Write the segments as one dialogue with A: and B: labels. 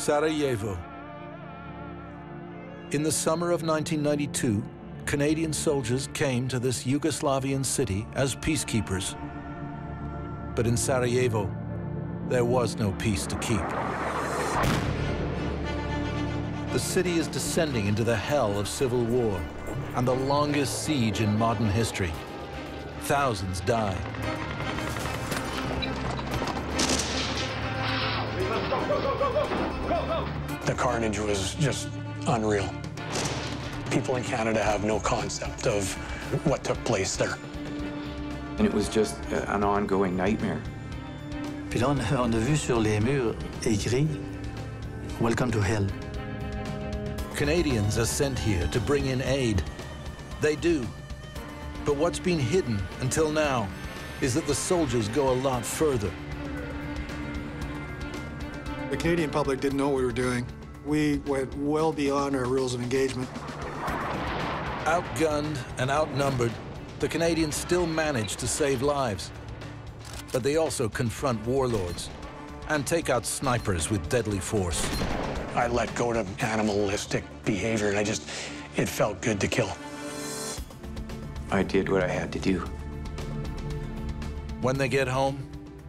A: Sarajevo. In the summer of 1992, Canadian soldiers came to this Yugoslavian city as peacekeepers. But in Sarajevo, there was no peace to keep. The city is descending into the hell of civil war and the longest siege in modern history. Thousands die.
B: The carnage was just unreal. People in Canada have no concept of what took place there.
C: And it was just an ongoing nightmare.
D: Puis là, on a vu sur les murs écrit "Welcome to hell."
A: Canadians are sent here to bring in aid. They do. But what's been hidden until now is that the soldiers go a lot further.
E: The Canadian public didn't know what we were doing. We went well beyond our rules of engagement.
A: Outgunned and outnumbered, the Canadians still manage to save lives. But they also confront warlords and take out snipers with deadly force.
B: I let go to animalistic behavior, and it felt good to kill.
C: I did what I had to do.
A: When they get home,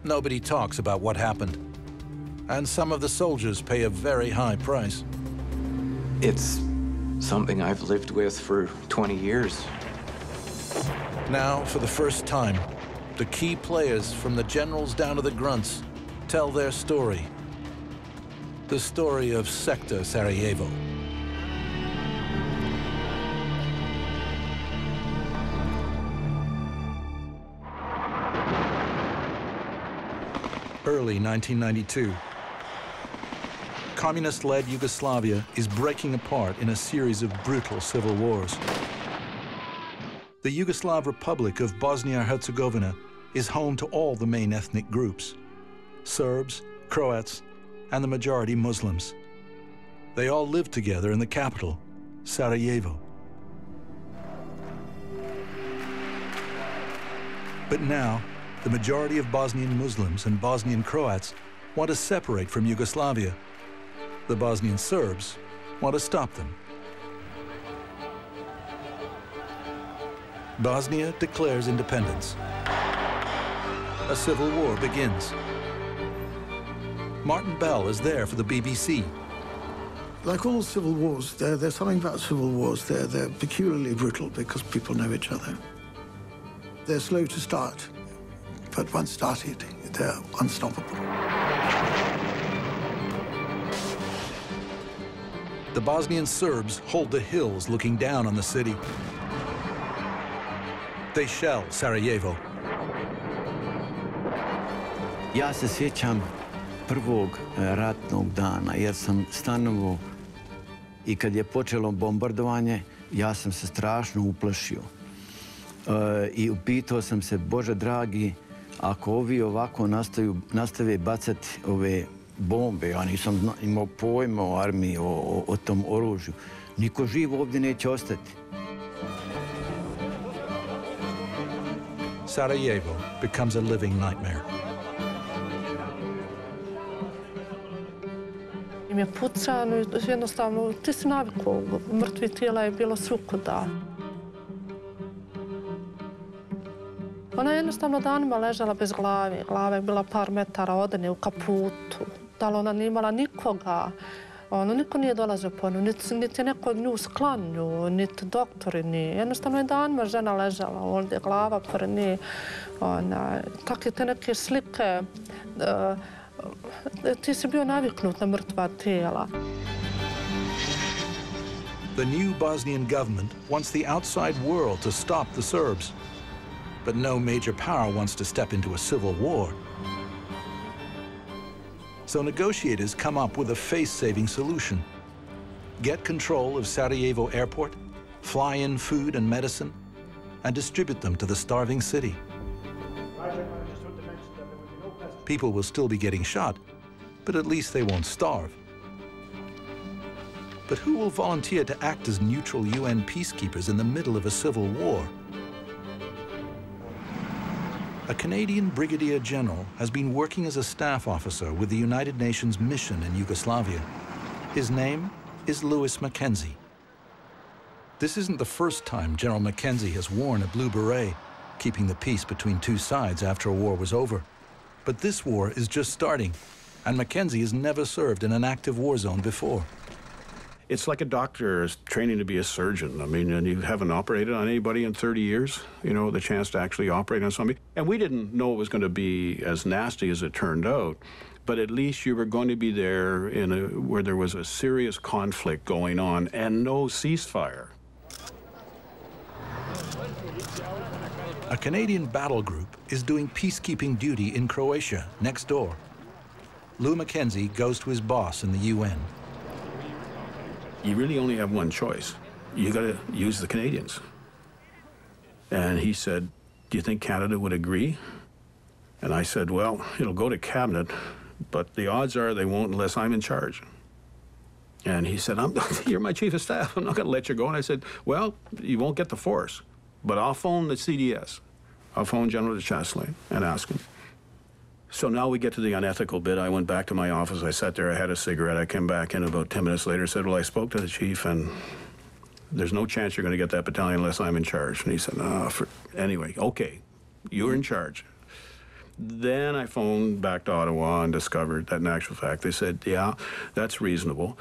A: nobody talks about what happened. And some of the soldiers pay a very high price.
C: It's something I've lived with for 20 years.
A: Now, for the first time, the key players from the generals down to the grunts tell their story. The story of Sector Sarajevo. Early 1992. Communist-led Yugoslavia is breaking apart in a series of brutal civil wars. The Yugoslav Republic of Bosnia-Herzegovina is home to all the main ethnic groups: Serbs, Croats, and the majority Muslims. They all live together in the capital, Sarajevo. But now, the majority of Bosnian Muslims and Bosnian Croats want to separate from Yugoslavia. The Bosnian Serbs want to stop them. Bosnia declares independence. A civil war begins. Martin Bell is there for the BBC.
F: Like all civil wars, there's something about civil wars. They're peculiarly brutal because people know each other. They're slow to start, but once started, they're unstoppable.
A: The Bosnian Serbs hold the hills looking down on the city. They shell Sarajevo.
D: Ja se sjećam prvog ratnog dana, jer sam stanovao i kad je počelo bombardovanje, ja sam se strašno uplašio. I upitao sam se, Bože dragi, ako ovi ovako nastave bacati ove bombe, ja nisam imao pojma o armiji, o tom oružju, niko živ ovdje neće ostati.
A: Sarajevo becomes a living nightmare.
G: Im je pucano i jednostavno ti si navikao, mrtvi tijela je bilo svukuda. Ona je jednostavno danima ležala bez glave. Glava je bila par metara od nje u kaputu. Da li ona nije imala nikoga. Niko nije dolazio po nju, niti je neko od nju sklanju, niti doktori nije. Jednostavno je danima žena ležala ovdje, glava pored nje. Takve te neke slike, ti si bio naviknut na mrtva tijela.
A: The new Bosnian government wants the outside world to stop the Serbs. But no major power wants to step into a civil war. So negotiators come up with a face-saving solution. Get control of Sarajevo Airport, fly in food and medicine, and distribute them to the starving city. People will still be getting shot, but at least they won't starve. But who will volunteer to act as neutral UN peacekeepers in the middle of a civil war? A Canadian brigadier general has been working as a staff officer with the United Nations mission in Yugoslavia. His name is Louis Mackenzie. This isn't the first time General Mackenzie has worn a blue beret, keeping the peace between two sides after a war was over. But this war is just starting, and Mackenzie has never served in an active war zone before.
H: It's like a doctor is training to be a surgeon. I mean, and you haven't operated on anybody in 30 years, you know, the chance to actually operate on somebody. And we didn't know it was going to be as nasty as it turned out, but at least you were going to be there where there was a serious conflict going on and no ceasefire.
A: A Canadian battle group is doing peacekeeping duty in Croatia, next door. Lou Mackenzie goes to his boss in the UN.
H: You really only have one choice. You got to use the Canadians. And he said, do you think Canada would agree? And I said, well, it'll go to cabinet, but the odds are they won't unless I'm in charge. And he said, you're my chief of staff. I'm not going to let you go. And I said, well, you won't get the force, but I'll phone the CDS. I'll phone General de Chasselet and ask him. So now we get to the unethical bit. I went back to my office. I sat there. I had a cigarette. I came back in about 10 minutes later, said, well, I spoke to the chief, and there's no chance you're going to get that battalion unless I'm in charge. And he said, anyway, okay, you're in charge. Then I phoned back to Ottawa and discovered that in actual fact, they said, yeah, that's reasonable.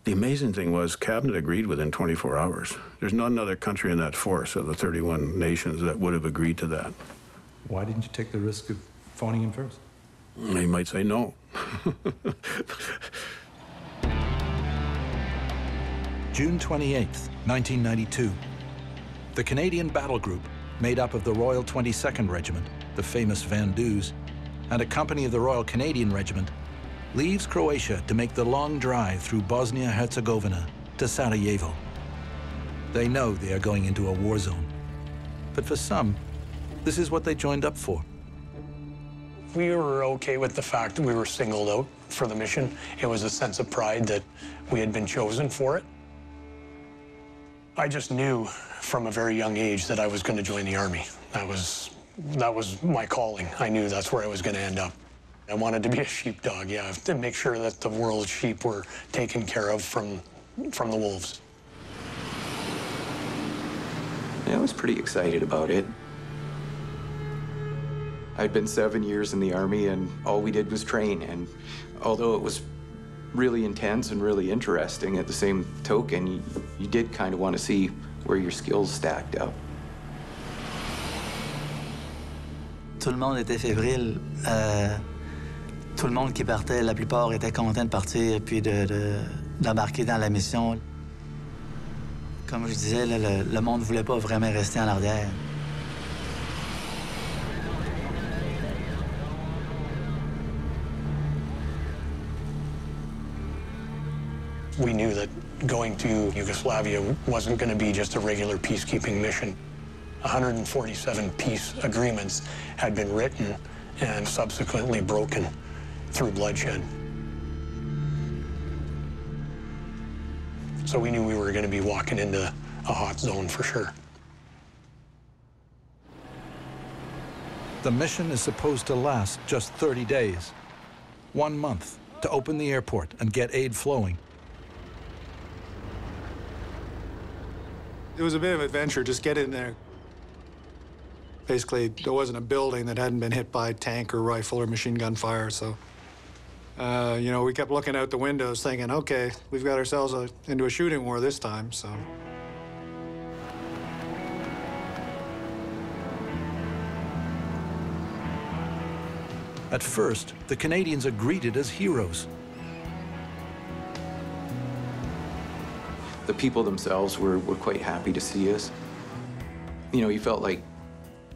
H: The amazing thing was Cabinet agreed within 24 hours. There's not another country in that force of the 31 nations that would have agreed to that.
A: Why didn't you take the risk of phoning him first?
H: He might say no.
A: June 28th, 1992. The Canadian battle group, made up of the Royal 22nd Regiment, the famous Van Duze, and a company of the Royal Canadian Regiment, leaves Croatia to make the long drive through Bosnia-Herzegovina to Sarajevo. They know they are going into a war zone. But for some, this is what they joined up for.
B: We were okay with the fact that we were singled out for the mission. It was a sense of pride that we had been chosen for it. I just knew from a very young age that I was going to join the Army. That was my calling. I knew that's where I was going to end up. I wanted to be a sheepdog, yeah, to make sure that the world's sheep were taken care of from the wolves.
C: Yeah, I was pretty excited about it. I'd been 7 years in the Army, and all we did was train. And although it was really intense and really interesting, at the same token, you did kind of want to see where your skills stacked up.
I: Tout le monde était fébrile. Tout le monde qui partait, la plupart étaient contents de partir puis d'embarquer dans la mission. Comme je disais, le monde ne voulait pas vraiment rester en arrière.
B: We knew that going to Yugoslavia wasn't going to be just a regular peacekeeping mission. 147 peace agreements had been written and subsequently broken through bloodshed. So we knew we were going to be walking into a hot zone for sure.
A: The mission is supposed to last just 30 days. 1 month to open the airport and get aid flowing.
E: It was a bit of an adventure, just get in there. Basically, there wasn't a building that hadn't been hit by tank or rifle or machine gun fire, so, you know, we kept looking out the windows thinking, okay, we've got ourselves into a shooting war this time, so.
A: At first, the Canadians are greeted as heroes.
C: The people themselves were quite happy to see us. You know, you felt like,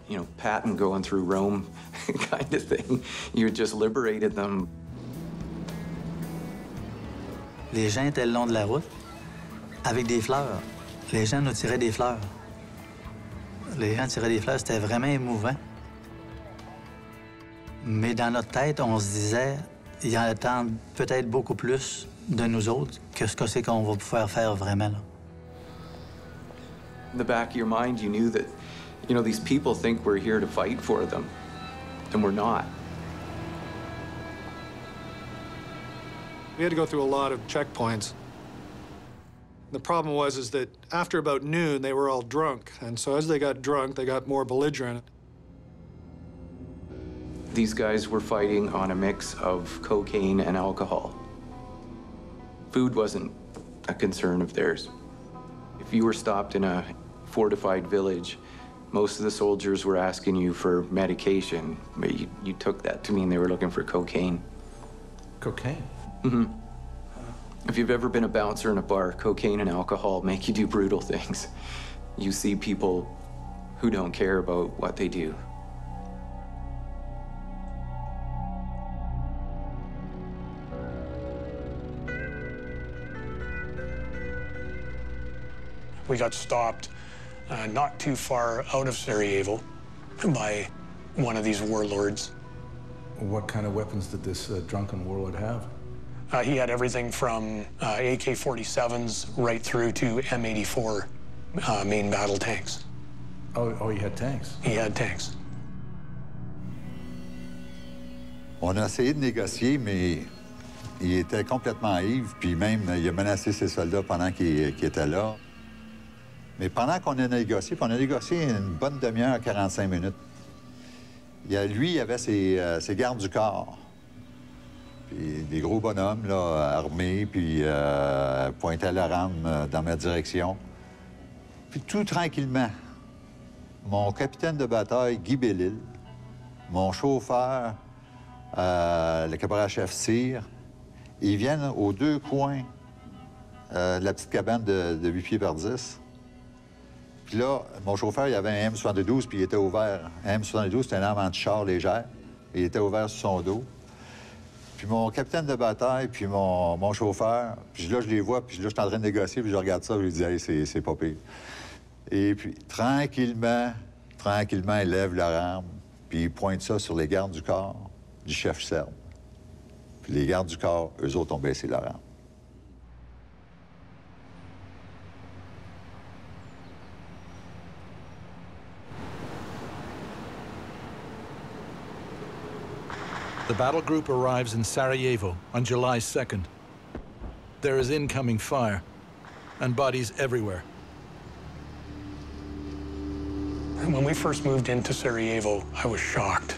C: you know, Patton going through Rome kind of thing. You just liberated them.
I: Les gens étaient le long de la route avec des fleurs. Les gens nous tiraient des fleurs. Les gens tiraient des fleurs, c'était vraiment émouvant. Mais dans notre tête, on se disait, ils en attendent peut-être beaucoup plus de nous autres que ce que c'est qu'on va pouvoir faire vraiment, là.
C: In the back of your mind, you knew that, you know, these people think we're here to fight for them, and we're not.
E: We had to go through a lot of checkpoints. The problem was that after about noon, they were all drunk. And so as they got drunk, they got more belligerent.
C: These guys were fighting on a mix of cocaine and alcohol. Food wasn't a concern of theirs. If you were stopped in a fortified village, most of the soldiers were asking you for medication, but you took that to mean they were looking for cocaine.
A: Cocaine?
C: Mm-hmm. If you've ever been a bouncer in a bar, cocaine and alcohol make you do brutal things. You see people who don't care about what they do.
B: We got stopped not too far out of Sarajevo by one of these warlords.
A: What kind of weapons did this drunken warlord have?
B: He had everything from AK-47s right through to M84 main battle tanks.
A: Oh, he had tanks?
B: He had tanks.
J: On a essayé de négocier, mais il était complètement ivre, puis même il a menacé ses soldats pendant qu'il était là. Mais pendant qu'on a négocié, puis on a négocié une bonne demi-heure, 45 minutes, lui, il avait ses gardes du corps. Puis des gros bonhommes, là, armés, puis pointaient leur arme dans ma direction. Puis tout tranquillement, mon capitaine de bataille, Guy Bellil, mon chauffeur, le caporal-chef Cyr, ils viennent aux deux coins de la petite cabane de 8 pieds par 10. Puis là, mon chauffeur, il avait un M72, puis il était ouvert. Un M72, c'était une arme anti-char légère. Il était ouvert sur son dos. Puis mon capitaine de bataille, puis mon chauffeur, puis là, je les vois, puis là, je suis en train de négocier, puis je regarde ça, puis je dis, hey, c'est pas pire. Et puis, tranquillement, ils lèvent leur arme, puis ils pointent ça sur les gardes du corps du chef serbe. Puis les gardes du corps, eux autres, ont baissé leur arme.
A: The battle group arrives in Sarajevo on July 2nd. There is incoming fire and bodies everywhere.
B: When we first moved into Sarajevo, I was shocked.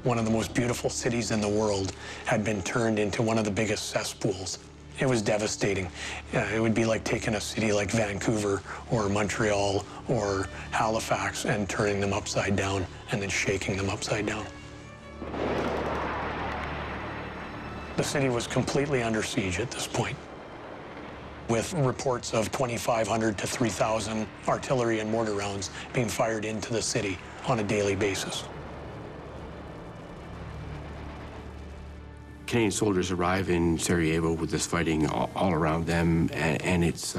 B: One of the most beautiful cities in the world had been turned into one of the biggest cesspools. It was devastating. It would be like taking a city like Vancouver or Montreal or Halifax and turning them upside down and then shaking them upside down. The city was completely under siege at this point, with reports of 2,500 to 3,000 artillery and mortar rounds being fired into the city on a daily basis.
K: Canadian soldiers arrive in Sarajevo with this fighting all around them, and it's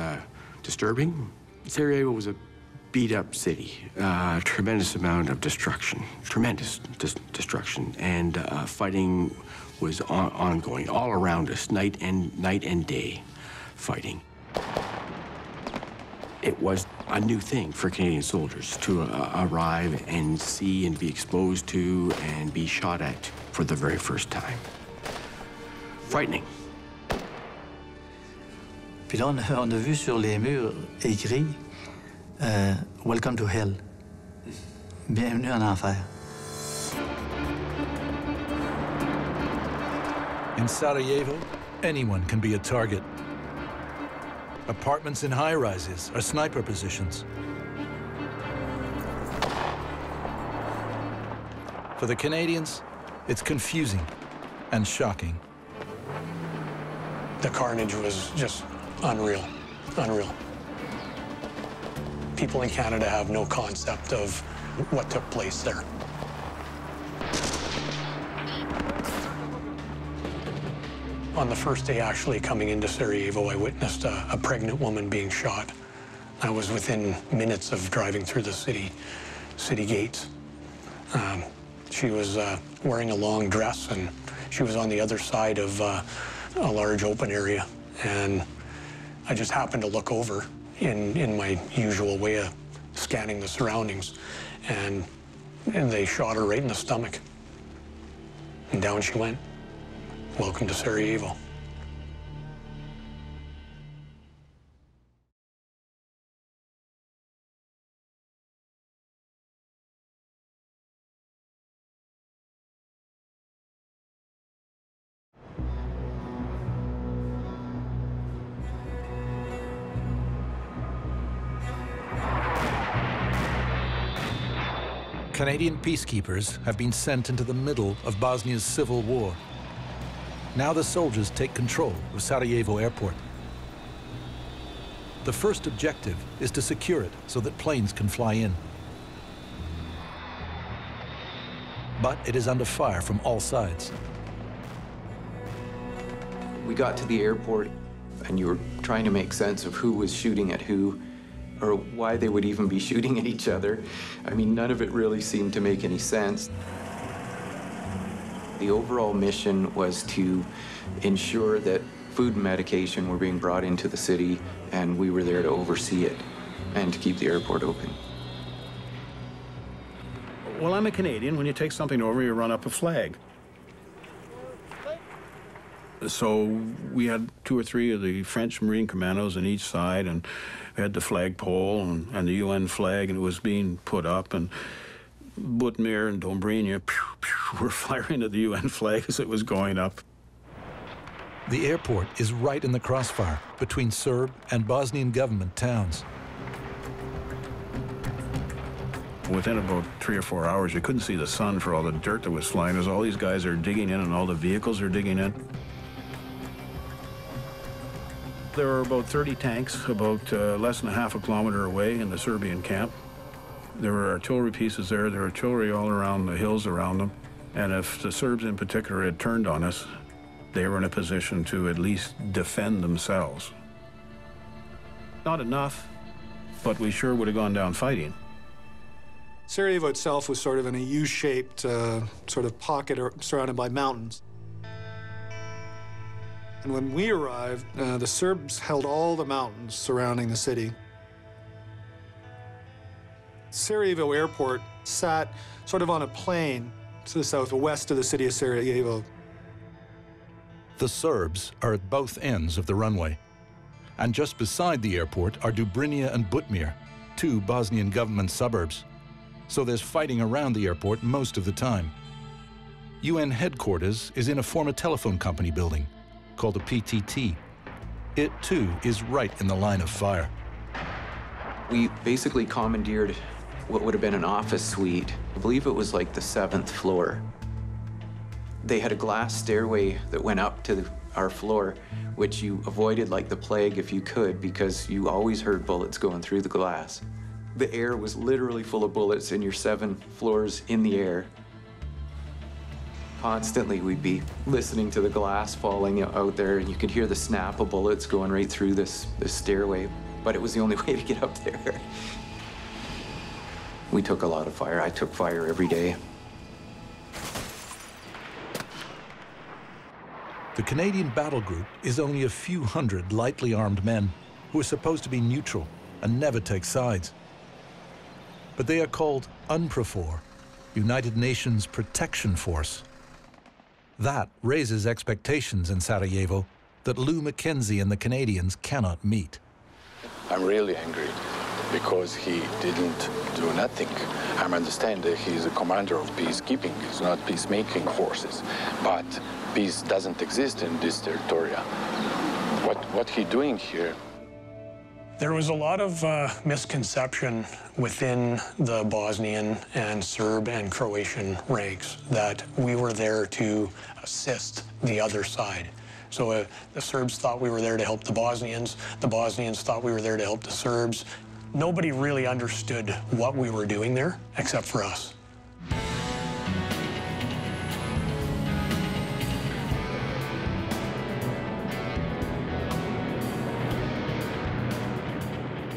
K: disturbing. Sarajevo was a beat-up city, tremendous amount of destruction, tremendous destruction, and fighting was ongoing all around us, night and day, fighting. It was a new thing for Canadian soldiers to arrive and see and be exposed to and be shot at for the very first time. Frightening.
I: Puis là, on a vu sur les murs écrit Welcome to Hell. Bienvenue en enfer.
A: In Sarajevo, anyone can be a target. Apartments in high-rises are sniper positions. For the Canadians, it's confusing and shocking.
B: The carnage was just unreal, unreal. People in Canada have no concept of what took place there. On the first day actually coming into Sarajevo, I witnessed a pregnant woman being shot. I was within minutes of driving through the city gates. She was wearing a long dress, and she was on the other side of a large open area, and I just happened to look over in my usual way of scanning the surroundings, and they shot her right in the stomach, and down she went. welcome to Sarajevo.
A: Canadian peacekeepers have been sent into the middle of Bosnia's civil war. Now the soldiers take control of Sarajevo Airport. The first objective is to secure it so that planes can fly in. But it is under fire from all sides.
C: We got to the airport and you were trying to make sense of who was shooting at who, or why they would even be shooting at each other. I mean, none of it really seemed to make any sense. The overall mission was to ensure that food and medication were being brought into the city, and we were there to oversee it and to keep the airport open.
H: Well, I'm a Canadian. When you take something over, you run up a flag. So we had 2 or 3 of the French Marine commandos on each side, and we had the flagpole and the UN flag, and it was being put up, and Butmir and Dombrina were firing at the UN flag as it was going up.
A: The airport is right in the crossfire between Serb and Bosnian government towns.
H: Within about 3 or 4 hours, you couldn't see the sun for all the dirt that was flying, as all these guys are digging in and all the vehicles are digging in. There were about 30 tanks about less than a half a kilometer away in the Serbian camp. There were artillery pieces there. There were artillery all around the hills around them. And if the Serbs in particular had turned on us, they were in a position to at least defend themselves. Not enough, but we sure would have gone down fighting.
E: Sarajevo itself was sort of in a U-shaped sort of pocket surrounded by mountains. And when we arrived, the Serbs held all the mountains surrounding the city. Sarajevo Airport sat sort of on a plain to the southwest of the city of Sarajevo.
A: The Serbs are at both ends of the runway. And just beside the airport are Dombrina and Butmir, 2 Bosnian government suburbs. So there's fighting around the airport most of the time. UN headquarters is in a former telephone company building called the PTT. It, too, is right in the line of fire.
C: We basically commandeered what would have been an office suite. I believe it was like the 7th floor. They had a glass stairway that went up to our floor, which you avoided like the plague if you could, because you always heard bullets going through the glass. The air was literally full of bullets, and you're 7 floors in the air. Constantly, we'd be listening to the glass falling out there, and you could hear the snap of bullets going right through this stairway. But it was the only way to get up there. We took a lot of fire. I took fire every day.
A: The Canadian battle group is only a few hundred lightly armed men who are supposed to be neutral and never take sides. But they are called UNPROFOR, United Nations Protection Force. That raises expectations in Sarajevo that Lou Mackenzie and the Canadians cannot meet.
L: I'm really angry because he didn't do nothing. I understand that he's a commander of peacekeeping, he's not peacemaking forces, but peace doesn't exist in this territory. What he doing here?
B: There was a lot of misconception within the Bosnian and Serb and Croatian ranks that we were there to assist the other side. So the Serbs thought we were there to help the Bosnians thought we were there to help the Serbs. Nobody really understood what we were doing there except for us.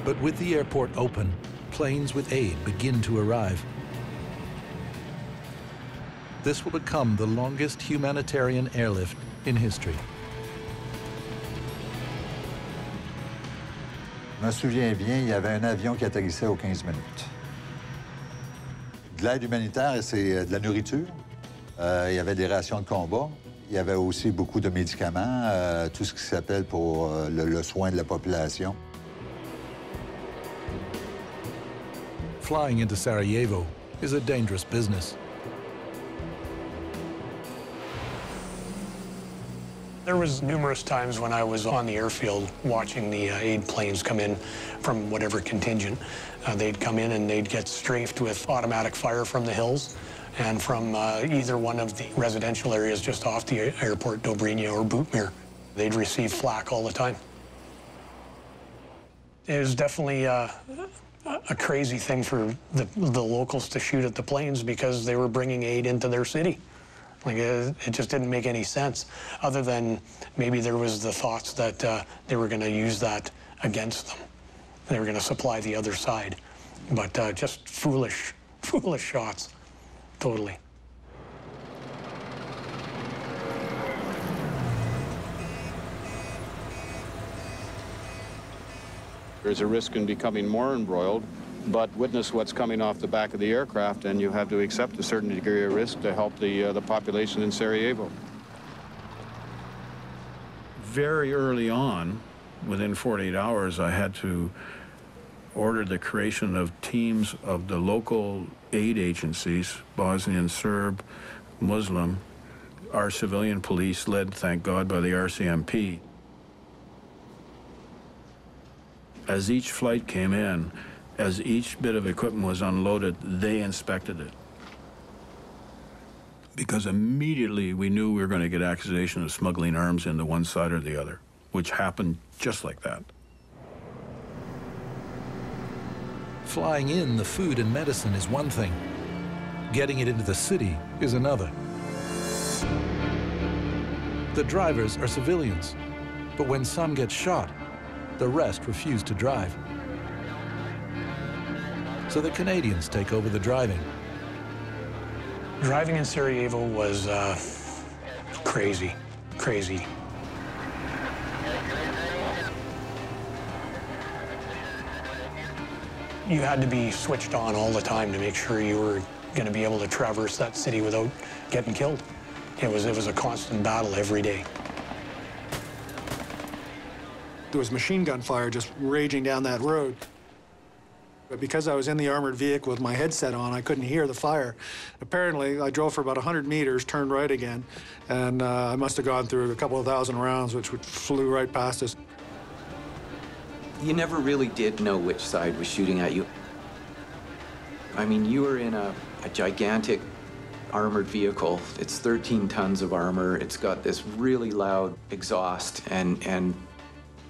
A: But with the airport open, planes with aid begin to arrive. This will become the longest humanitarian airlift in history.
J: Je me souviens bien, il y avait un avion qui atterrissait aux 15 minutes. De l'aide humanitaire, c'est de la nourriture. Il y avait des rations de combat. Il Il y avait aussi beaucoup de médicaments, tout ce qui s'appelle pour le soin de la population.
A: Flying into Sarajevo is a dangerous business.
B: There was numerous times when I was on the airfield watching the aid planes come in from whatever contingent. They'd come in and they'd get strafed with automatic fire from the hills and from either one of the residential areas just off the airport, Dobrinja or Butmir. They'd receive flak all the time. It was definitely a crazy thing for the locals to shoot at the planes because they were bringing aid into their city. Like, it just didn't make any sense, other than maybe there was the thoughts that they were going to use that against them. They were going to supply the other side. But just foolish shots, totally.
H: There's a risk in becoming more embroiled, but witness what's coming off the back of the aircraft, and you have to accept a certain degree of risk to help the population in Sarajevo. Very early on, within 48 hours, I had to order the creation of teams of the local aid agencies, Bosnian, Serb, Muslim, our civilian police, led, thank God, by the RCMP. As each flight came in, as each bit of equipment was unloaded, they inspected it. Because immediately we knew we were going to get accusation of smuggling arms into one side or the other, which happened just like that.
A: Flying in the food and medicine is one thing. Getting it into the city is another. The drivers are civilians, but when some get shot, the rest refuse to drive. So the Canadians take over the driving.
B: Driving in Sarajevo was crazy. You had to be switched on all the time to make sure you were going to be able to traverse that city without getting killed. It was a constant battle every day.
E: There was machine gun fire just raging down that road. But because I was in the armored vehicle with my headset on, I couldn't hear the fire. Apparently, I drove for about 100 meters, turned right again, and I must have gone through a couple of thousand rounds, which flew right past us.
C: You never really did know which side was shooting at you. I mean, you were in a gigantic armored vehicle. It's 13 tons of armor. It's got this really loud exhaust, and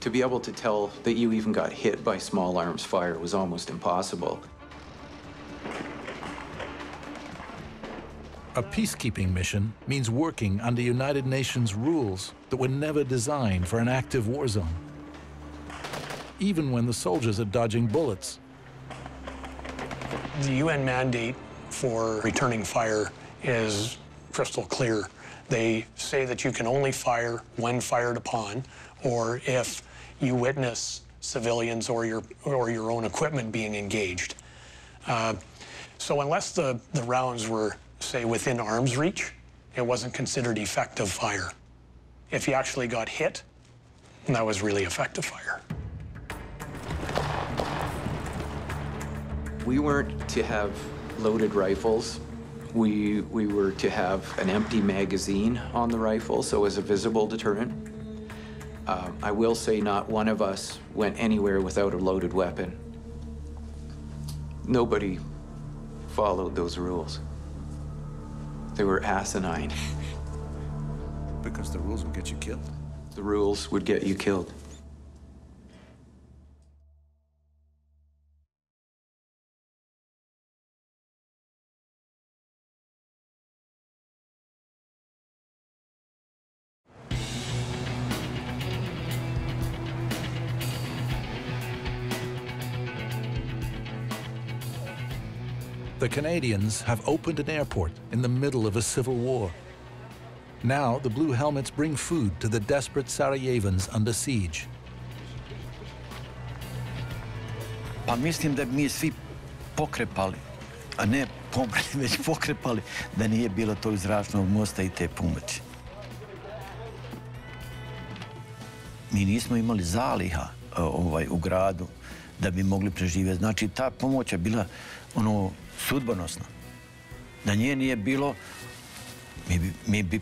C: to be able to tell that you even got hit by small arms fire was almost impossible.
A: A peacekeeping mission means working under United Nations rules that were never designed for an active war zone, even when the soldiers are dodging bullets.
B: The UN mandate for returning fire is crystal clear. They say that you can only fire when fired upon, or if you witness civilians or your own equipment being engaged. So unless the rounds were, say, within arm's reach, it wasn't considered effective fire. If you actually got hit, that was really effective fire.
C: We weren't to have loaded rifles. We were to have an empty magazine on the rifle, so as a visible deterrent. I will say not one of us went anywhere without a loaded weapon. Nobody followed those rules. They were asinine.
A: Because the rules would get you killed.
C: The rules would get you killed.
A: The Canadians have opened an airport in the middle of a civil war. Now the Blue Helmets bring food to the desperate Sarajevans under siege.
D: Pa mislim da bi mi svi pokrepali, a ne pomrli, već pokrepali, da nije bilo tog zračnog mosta I te pomoći. mi nismo imali zaliha u gradu da bi mogli preživjeti. Znači, ta pomoć je bila sudbonosna. Da nje nije bilo, mi bi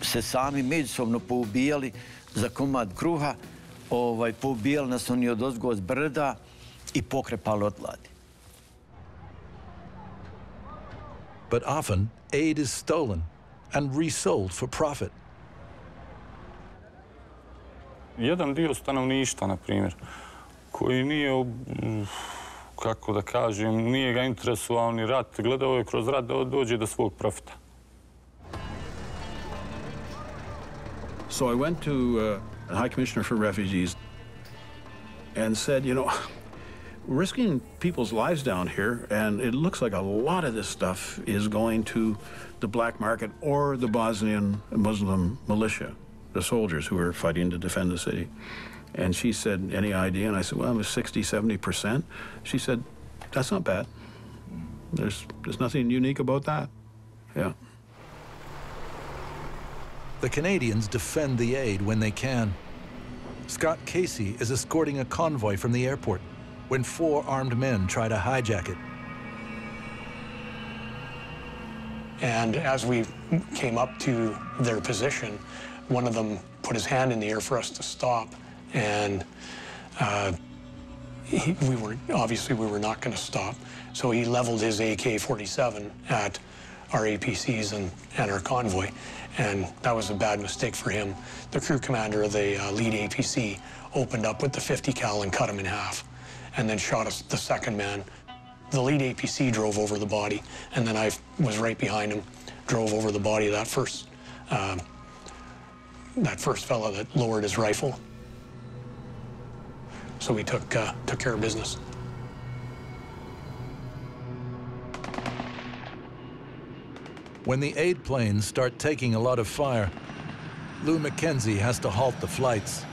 D: se sami međusobno poubijali za komad kruha, poubijali nas oni odozgo s brda i pokrepali od gladi.
A: But often, aid is stolen and resold for profit.
M: Jedan dio stanovništva, na primjer, koji nije, kako da kažem, nije ga interesovao ni rat, gledao je kroz rat da dođe do svog profita.
H: So I went to the High Commissioner for Refugees and said, you know, we're risking people's lives down here, and it looks like a lot of this stuff is going to the black market or the Bosnian Muslim militia, the soldiers who are fighting to defend the city. And she said, any idea? And I said, well, it was 60, 70%. She said, that's not bad. There's nothing unique about that. Yeah.
A: The Canadians defend the aid when they can. Scott Casey is escorting a convoy from the airport when 4 armed men try to hijack it.
B: And as we came up to their position, one of them put his hand in the air for us to stop, and we were not going to stop. So he leveled his AK-47 at our APCs and our convoy, and that was a bad mistake for him. The crew commander of the lead APC opened up with the 50 cal and cut him in half, and then shot us, the second man. The lead APC drove over the body, and then I was right behind him, drove over the body of that first fellow that lowered his rifle. So we took care of business.
A: When the aid planes start taking a lot of fire, Lou Mackenzie has to halt the flights.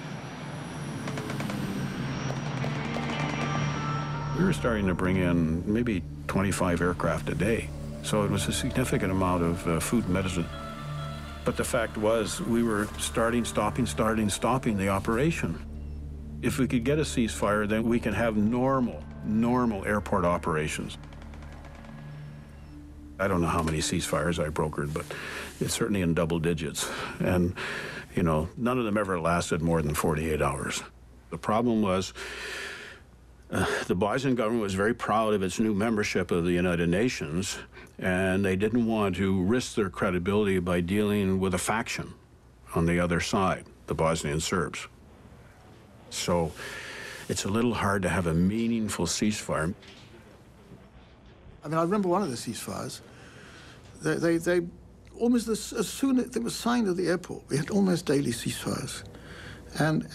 H: We were starting to bring in maybe 25 aircraft a day, so it was a significant amount of food and medicine. But the fact was, we were stopping the operation. If we could get a ceasefire, then we can have normal airport operations. I don't know how many ceasefires I brokered, but it's certainly in double digits. And, you know, none of them ever lasted more than 48 hours. The problem was, the Bosnian government was very proud of its new membership of the United Nations, and they didn't want to risk their credibility by dealing with a faction on the other side, the Bosnian Serbs. So it's a little hard to have a meaningful ceasefire.
F: I mean, I remember one of the ceasefires. They almost as soon as it was signed at the airport, we had almost daily ceasefires, and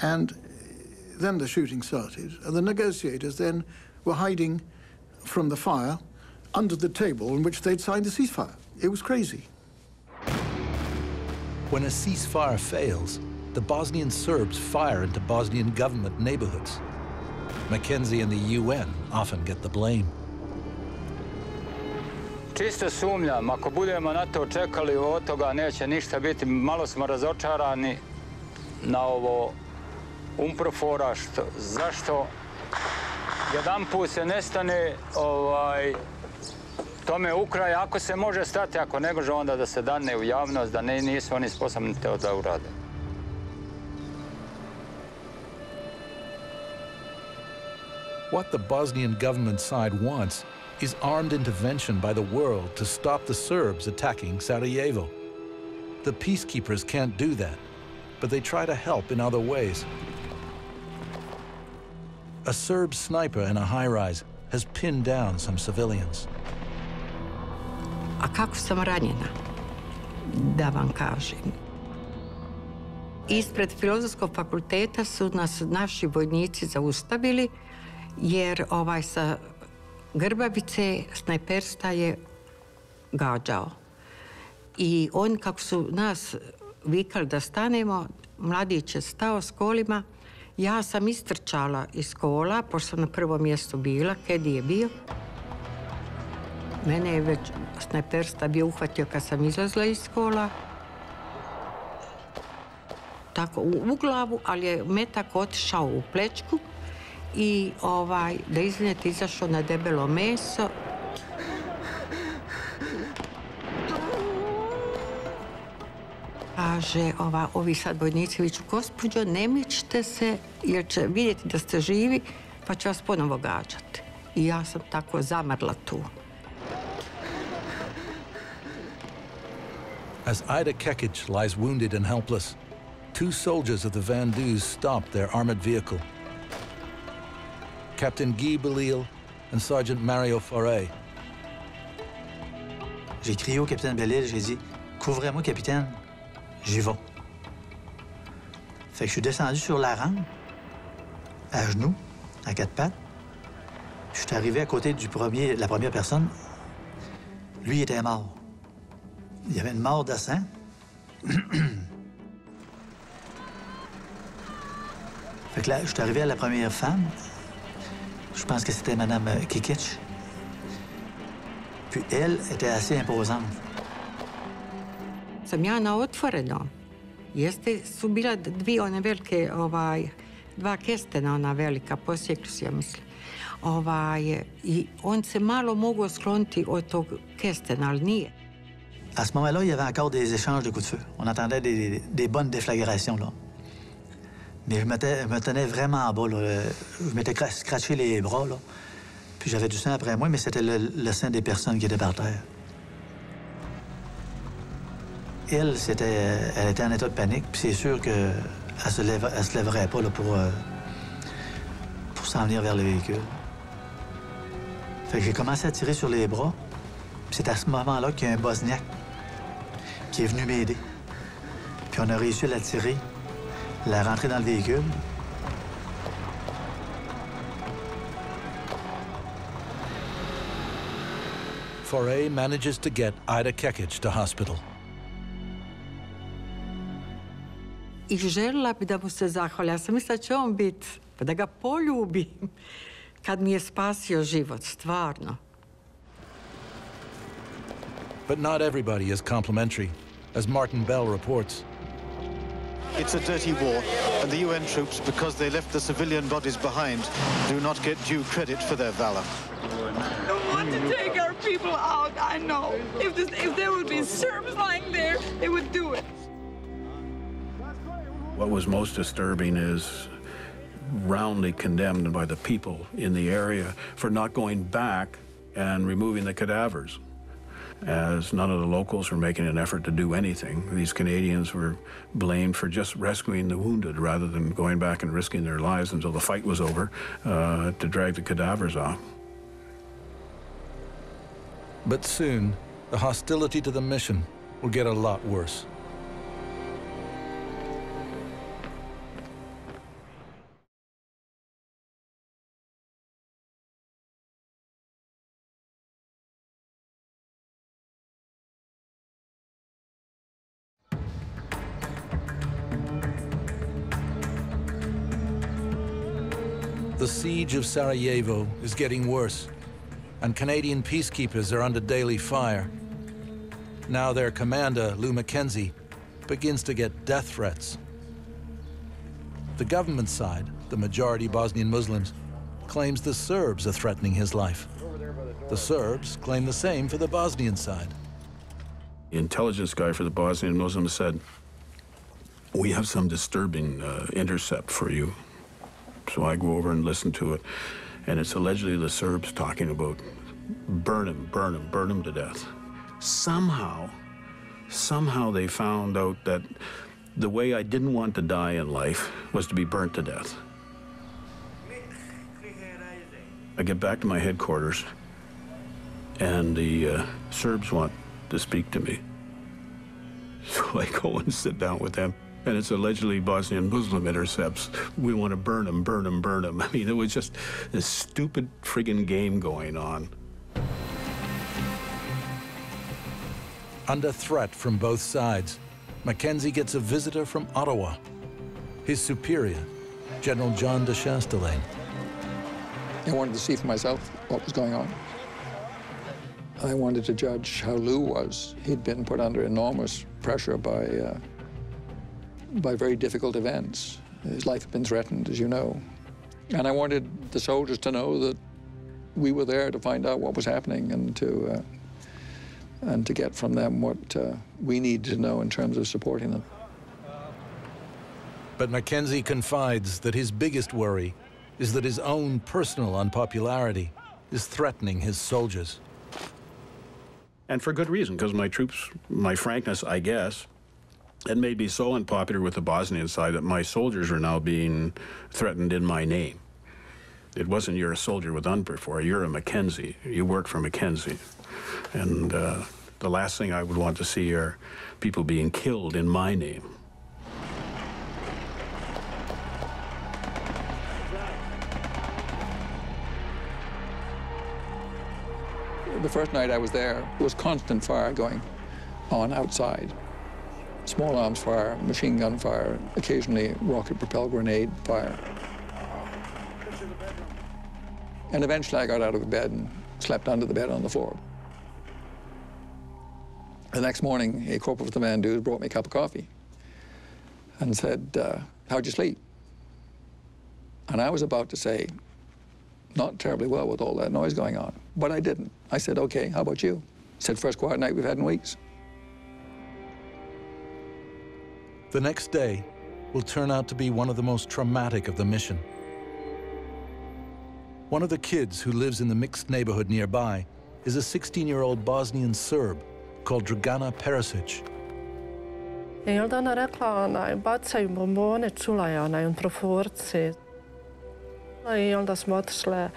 F: then the shooting started, and the negotiators then were hiding from the fire under the table in which they'd signed the ceasefire. It was crazy.
A: When a ceasefire fails, the Bosnian Serbs fire into Bosnian government neighborhoods. Mackenzie and the UN often get the blame.
N: Čisto sumnjam, ako budemo na to čekali, od toga neće ništa biti. Malo smo razočarani na ovo UNPROFOR-a, zašto jedanput se nestane tome u kraj, ako se može stati, ako ne može onda da se dane u javnost, da nisu oni sposobni to da urade.
A: What the Bosnian government side wants is armed intervention by the world to stop the Serbs attacking Sarajevo. The peacekeepers can't do that, but they try to help in other ways. A Serb sniper in a high-rise has pinned down some civilians.
O: A kako sam ranjena, da vam kažem. Ispred Filozofskog fakulteta su nas naši vojnici zaustavili, jer sa Grbavice snajpersta je gađao. I on, kako su nas vikali da stanemo, mladić je stao s kolima. Ja sam istrčala iz kola, pošto sam na prvom mjestu bila, Kedi je bio. Mene je već snajpersta bio uhvatio kad sam izlazila iz kola. tako u glavu, ali je metak otišao u plečku i da iznet izašao na debelo meso. Kaže, ovi sad vojnici viču, gospođo, ne mičite se, jer će vidjeti da ste živi, pa će vas ponovo gađati. I ja sam tako zamrla tu.
A: As Ida Kekic lies wounded and helpless, two soldiers of the Van Duze stop their armored vehicle. Captain Guy Belil and Sergeant Mario Foray.
I: J'ai crié au capitaine Belil, j'ai dit « Couvrez-moi, capitaine, j'y vais. » Fait que je suis descendu sur la rampe, à genoux, à quatre pattes. Je suis arrivé à côté la première personne. Lui, il était mort. Il y avait une mort de sang. Fait que là, je suis arrivé à la première femme. Je pense que c'était Madame Kekic. Puis elle était assez imposante.
O: Sam ja na otvoreno. Su bila one velike, dva kestena, ona velika, posjekli su, ja mislim. I on se malo mogu skloniti od tog kestena, ali nije.
I: À ce moment-là, il y avait encore des échanges de coups de feu. On entendait des bonnes déflagrations, là. Mais je me tenais vraiment en bas, là. Je m'étais scratché les bras, là. Puis j'avais du sang après moi, mais c'était le sang des personnes qui étaient par terre. Elle était en état de panique, puis c'est sûr qu'elle se lèverait pas là, pour s'en venir vers le véhicule. Fait que j'ai commencé à tirer sur les bras, puis c'est à ce moment-là qu'il y a un Bosniaque qui est venu m'aider. Puis on a réussi à la tirer, la rentrer dans le véhicule.
A: Foray manages to get Ida Kekic to hospital.
O: I željela bi da mu se zahvali. Ja sam mislila da će on biti, pa da ga poljubim kad mi je spasio život, stvarno.
A: But not everybody is complimentary, as Martin Bell reports.
P: It's a dirty war, and the UN troops, because they left the civilian bodies behind, do not get due credit for their valor.
Q: They want to take our people out, I know. If there would be Serbs lying there, they would do it.
H: What was most disturbing is roundly condemned by the people in the area for not going back and removing the cadavers. As none of the locals were making an effort to do anything, these Canadians were blamed for just rescuing the wounded rather than going back and risking their lives until the fight was over to drag the cadavers off.
A: But soon, the hostility to the mission will get a lot worse. The siege of Sarajevo is getting worse, and Canadian peacekeepers are under daily fire. Now their commander, Lou Mackenzie, begins to get death threats. The government side, the majority Bosnian Muslims, claims the Serbs are threatening his life. The Serbs claim the same for the Bosnian side.
H: The intelligence guy for the Bosnian Muslims said, "We have some disturbing intercept for you." So I go over and listen to it, and it's allegedly the Serbs talking about burn him, burn him, burn him to death. Somehow they found out that the way I didn't want to die in life was to be burnt to death. I get back to my headquarters, and the Serbs want to speak to me. So I go and sit down with them. And it's allegedly Bosnian Muslim intercepts. We want to burn them, burn them, burn them. I mean, it was just this stupid friggin' game going on.
A: Under threat from both sides, Mackenzie gets a visitor from Ottawa, his superior, General John de Chastelain.
R: I wanted to see for myself what was going on. I wanted to judge how Lou was. He'd been put under enormous pressure by by very difficult events. His life had been threatened, as you know. And I wanted the soldiers to know that we were there to find out what was happening and to get from them what we needed to know in terms of supporting them.
A: But Mackenzie confides that his biggest worry is that his own personal unpopularity is threatening his soldiers.
H: And for good reason, because my troops, my frankness, I guess, had made me so unpopular with the Bosnian side that my soldiers are now being threatened in my name. It wasn't you're a soldier with UNPROFOR, you're a Mackenzie, you work for Mackenzie. And the last thing I would want to see are people being killed in my name.
R: The first night I was there, there was constant fire going on outside. Small arms fire, machine gun fire, occasionally rocket-propelled grenade fire. And eventually I got out of the bed and slept under the bed on the floor. The next morning, a corporal with the man dude brought me a cup of coffee and said, how'd you sleep? And I was about to say, not terribly well with all that noise going on, but I didn't. I said, okay, how about you? He said, first quiet night we've had in weeks.
A: The next day will turn out to be one of the most traumatic of the mission. One of the kids who lives in the mixed neighborhood nearby is a 16-year-old Bosnian Serb called Dragana Perisic.
G: I onda ona rekla, bacaju bombone, čula je UNPROFORci. I onda smo otišle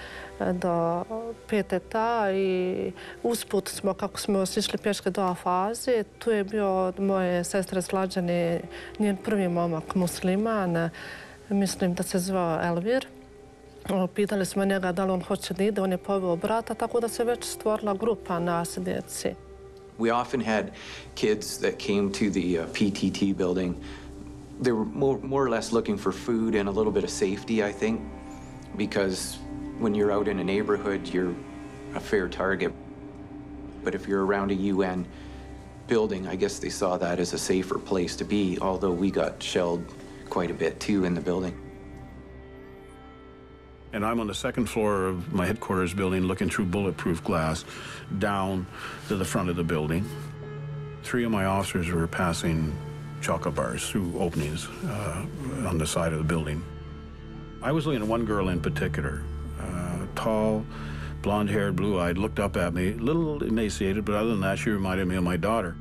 G: do PTT i usput smo, kako smo sišli pješke do Afaze, tu je bio od moje sestre Slađane njen prvi momak musliman, mislim da se zvao Elvir. Pitali smo njega da li on hoće da ide, on je poveo brata, tako da se već stvorila grupa nas djeci.
C: We often had kids that came to the PTT building. They were more or less looking for food and a little bit of safety, I think, because when you're out in a neighborhood, you're a fair target. But if you're around a UN building, I guess they saw that as a safer place to be, although we got shelled quite a bit too in the building.
H: And I'm on the second floor of my headquarters building looking through bulletproof glass down to the front of the building. 3 of my officers were passing chocolate bars through openings on the side of the building. I was looking at one girl in particular, tall, blonde-haired, blue-eyed, looked up at me, a little emaciated, but other than that, she reminded me of my daughter.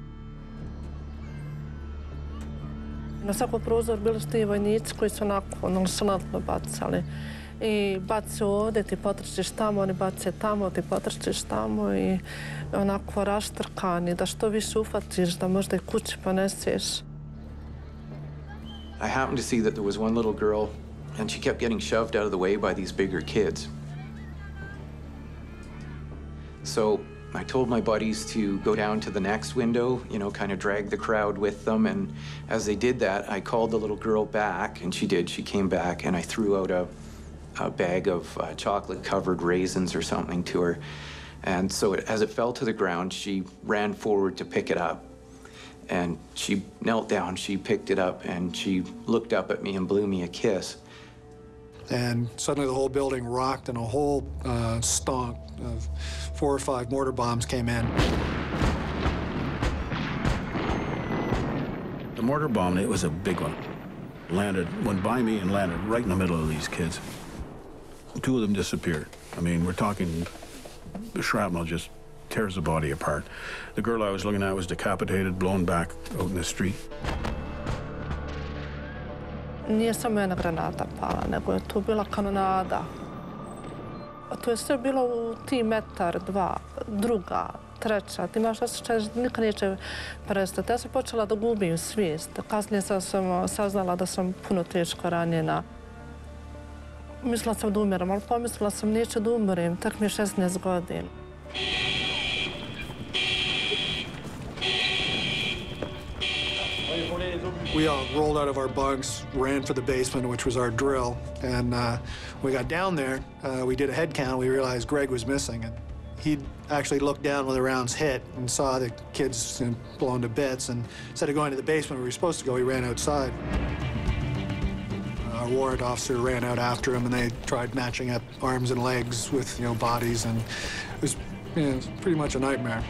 G: Na svakom prozoru bili su ti vojnici koji su onako nonšalantno bacali. I baci ovdje, ti potrčiš tamo, oni bace tamo, ti potrčiš tamo i onako raštrkani, da što više ufatiš, da možda i kući poneseš.
C: I happened to see that there was one little girl and she kept getting shoved out of the way by these bigger kids. So I told my buddies to go down to the next window, you know, kind of drag the crowd with them. And as they did that, I called the little girl back, and she did. She came back, and I threw out a bag of chocolate-covered raisins or something to her. And so as it fell to the ground, she ran forward to pick it up. And she knelt down, she picked it up, and she looked up at me and blew me a kiss.
E: And suddenly the whole building rocked, and a whole stonk of 4 or 5 mortar bombs came in.
H: The mortar bomb, it was a big one. Landed, went by me and landed right in the middle of these kids. 2 of them disappeared. I mean, we're talking, the shrapnel just tears the body apart. The girl I was looking at was decapitated, blown back out in the street.
G: Nije samo jedna granata pala, nego je tu bila kanonada. To je sve bilo u ti metar, 2, druga, treća. Ti imaš osjećaj da nikad neće prestati. Ja sam počela da gubim svijest. Kasnije sam saznala da sam puno teško ranjena. Mislila sam da umiram, ali pomislila sam neću da umrem. Tak mi je 16 godina.
E: We all rolled out of our bunks, ran for the basement, which was our drill. And we got down there, we did a head count, we realized Greg was missing. And he'd actually looked down when the rounds hit and saw the kids blown to bits, and instead of going to the basement where we were supposed to go, he ran outside. Our warrant officer ran out after him, and they tried matching up arms and legs with, bodies, and it was pretty much a nightmare.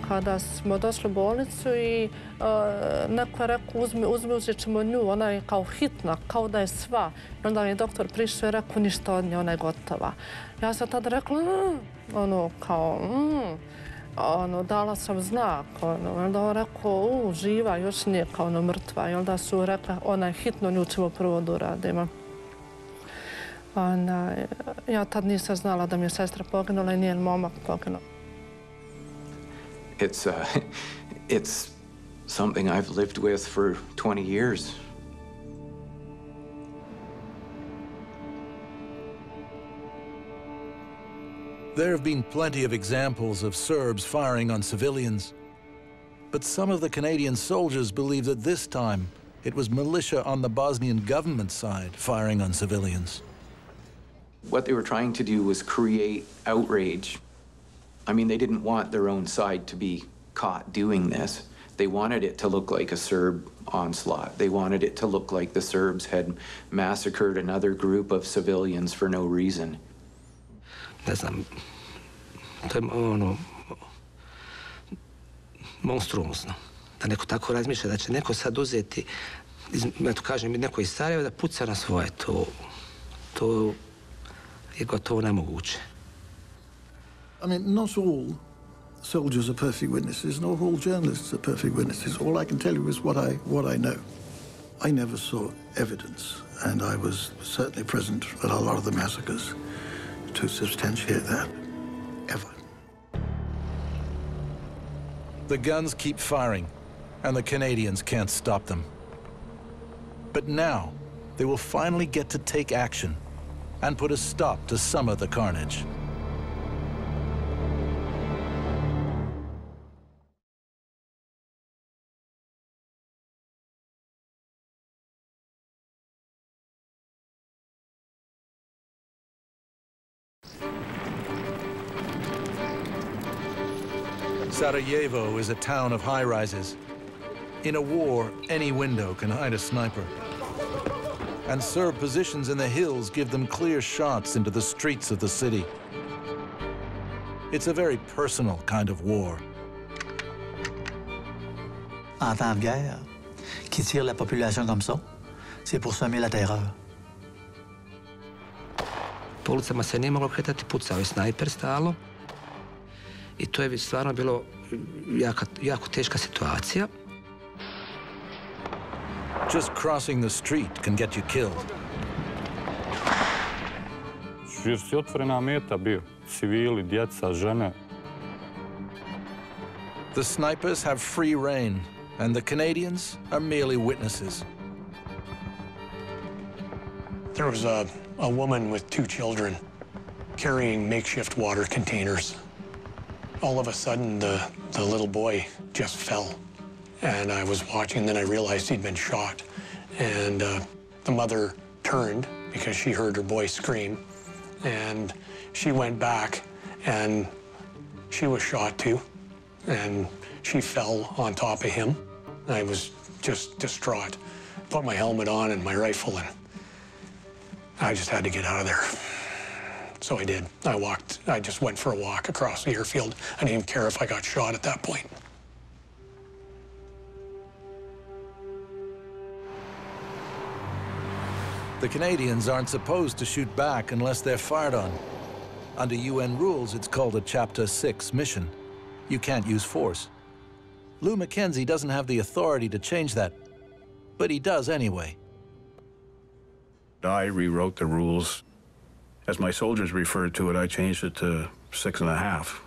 G: Kada smo došli u bolnicu i neko je rekao uzet ćemo nju, ona je kao hitna, kao da je sva. I onda je doktor prišao i rekao ništa od nje, ona je gotova. Ja sam tada rekla, dala sam znak. Onda on rekao, živa, još nije kao mrtva. I onda su rekla, ona je hitno, nju ćemo prvo da uradimo. Ja tad nisam znala da mi je sestra poginula i njen momak poginuo.
C: It's something I've lived with for 20 years.
A: There have been plenty of examples of Serbs firing on civilians, but some of the Canadian soldiers believe that this time it was militia on the Bosnian government side firing on civilians.
C: What they were trying to do was create outrage. I mean, they didn't want their own side to be caught doing this. They wanted it to look like a Serb onslaught. They wanted it to look like the Serbs had massacred another group of civilians for no reason.
S: Ne znam, to je monstruozno. Da neko tako razmišlja, da će neko sad uzeti, eto kažem, neko iz Sarajeva da puca na svoje, to je gotovo nemoguće.
F: I mean, not all soldiers are perfect witnesses, not all journalists are perfect witnesses. All I can tell you is what I know. I never saw evidence, and I was certainly present at a lot of the massacres to substantiate that, ever.
A: The guns keep firing, and the Canadians can't stop them. But now, they will finally get to take action and put a stop to some of the carnage. Sarajevo is a town of high-rises. In a war, any window can hide a sniper. And Serb positions in the hills give them clear shots into the streets of the city. It's a very personal kind of war.
I: En temps de guerre, qui tire la population comme ça, c'est pour semer la terreur.
S: Po ulicama se nije moglo kretati, pucao je snajper stalno. I to je stvarno bilo jako teška situacija.
A: Just crossing the street can get you killed.
M: Jer si otvorena meta bio. Civili, djeca, žene.
A: The snipers have free rein, and the Canadians are merely witnesses.
B: There was a woman with 2 children carrying makeshift water containers. All of a sudden, the little boy just fell. And I was watching, then I realized he'd been shot. And the mother turned because she heard her boy scream. And she went back, and she was shot too. And she fell on top of him. I was just distraught. Put my helmet on and my rifle, and I just had to get out of there. So I did. I just went for a walk across the airfield. I didn't even care if I got shot at that point.
A: The Canadians aren't supposed to shoot back unless they're fired on. Under UN rules, it's called a Chapter 6 mission. You can't use force. Lou Mackenzie doesn't have the authority to change that, but he does anyway.
H: I rewrote the rules. As my soldiers referred to it, I changed it to 6.5.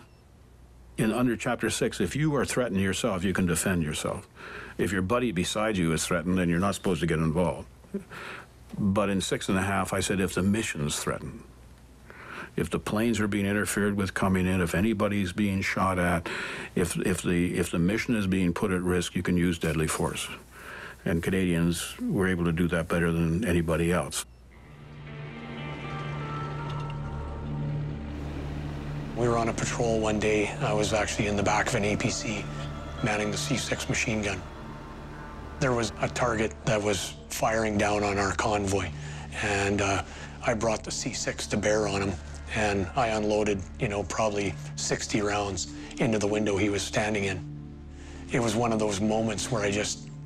H: Under Chapter 6, if you are threatened yourself, you can defend yourself. If your buddy beside you is threatened, then you're not supposed to get involved. But in 6.5, I said if the mission's threatened, if the planes are being interfered with coming in, if anybody's being shot at, if the mission is being put at risk, you can use deadly force. And Canadians were able to do that better than anybody else.
B: We were on a patrol one day. I was actually in the back of an APC manning the C6 machine gun. There was a target that was firing down on our convoy, and I brought the C6 to bear on him, and I unloaded, probably 60 rounds into the window he was standing in. It was one of those moments where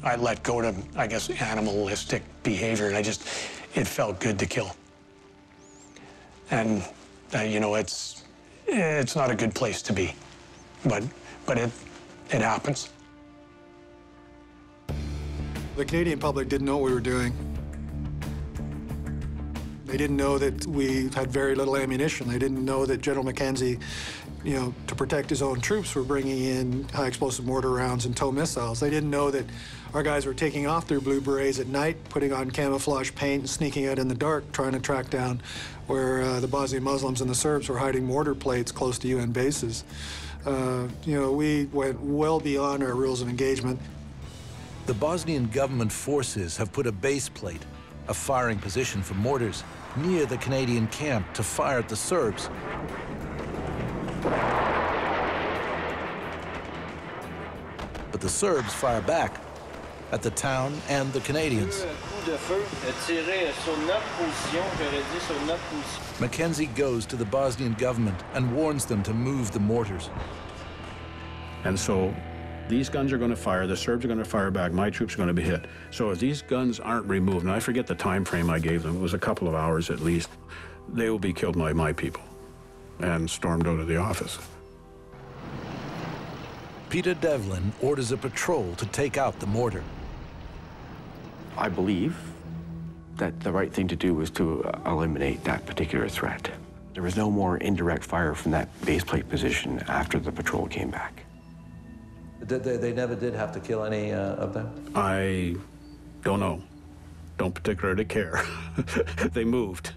B: I let go to, I guess, animalistic behavior, and it felt good to kill. And, it's not a good place to be, but it happens.
E: The Canadian public didn't know what we were doing. They didn't know that we had very little ammunition. They didn't know that General Mackenzie, to protect his own troops, were bringing in high explosive mortar rounds and tow missiles. They didn't know that our guys were taking off their blue berets at night, putting on camouflage paint and sneaking out in the dark, trying to track down where the Bosnian Muslims and the Serbs were hiding mortar plates close to UN bases. We went well beyond our rules of engagement.
A: The Bosnian government forces have put a base plate, a firing position for mortars, near the Canadian camp to fire at the Serbs. But the Serbs fire back at the town and the Canadians. Mackenzie goes to the Bosnian government and warns them to move the mortars.
H: And so these guns are going to fire, the Serbs are going to fire back, my troops are going to be hit. So if these guns aren't removed, and I forget the time frame I gave them, it was a couple of hours at least, they will be killed by my people, and stormed out of the office.
A: Peter Devlin orders a patrol to take out the mortar.
K: I believe that the right thing to do was to eliminate that particular threat. There was no more indirect fire from that base plate position after the patrol came back.
T: They never did have to kill any of them?
H: I don't know. Don't particularly care. They moved.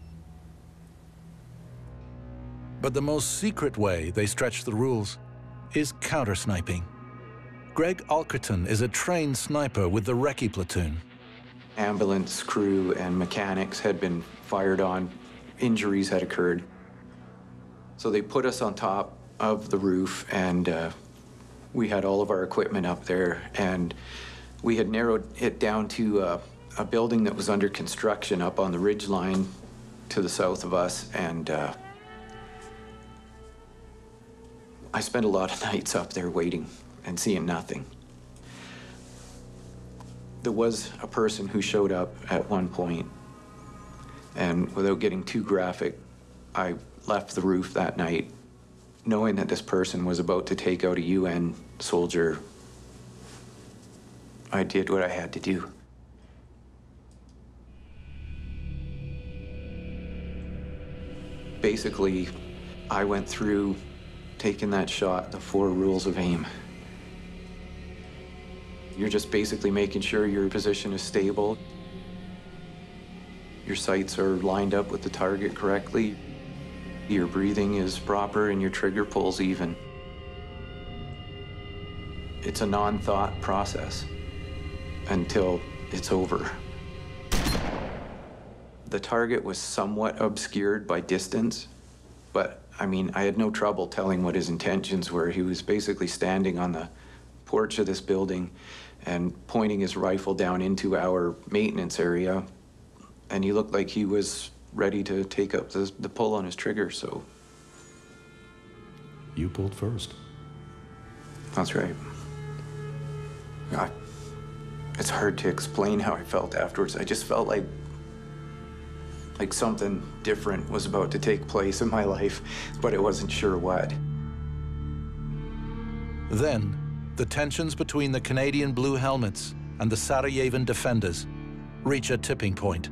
A: But the most secret way they stretch the rules is counter-sniping. Greg Alkerton is a trained sniper with the recce platoon.
C: Ambulance crew and mechanics had been fired on. Injuries had occurred. So they put us on top of the roof, and we had all of our equipment up there, and we had narrowed it down to a building that was under construction up on the ridge line to the south of us, and I spent a lot of nights up there waiting and seeing nothing. There was a person who showed up at one point, and without getting too graphic, I left the roof that night knowing that this person was about to take out a UN soldier. I did what I had to do. Basically, I went through taking that shot, the 4 rules of aim. You're just basically making sure your position is stable. Your sights are lined up with the target correctly. Your breathing is proper and your trigger pull's even. It's a non-thought process until it's over. The target was somewhat obscured by distance, but I mean, I had no trouble telling what his intentions were. He was basically standing on the porch of this building and pointing his rifle down into our maintenance area, and he looked like he was ready to take up the pull on his trigger, so.
T: You pulled first.
C: That's right. It's hard to explain how I felt afterwards. I just felt like something different was about to take place in my life, but I wasn't sure what.
A: Then, the tensions between the Canadian Blue Helmets and the Sarajevan defenders reach a tipping point.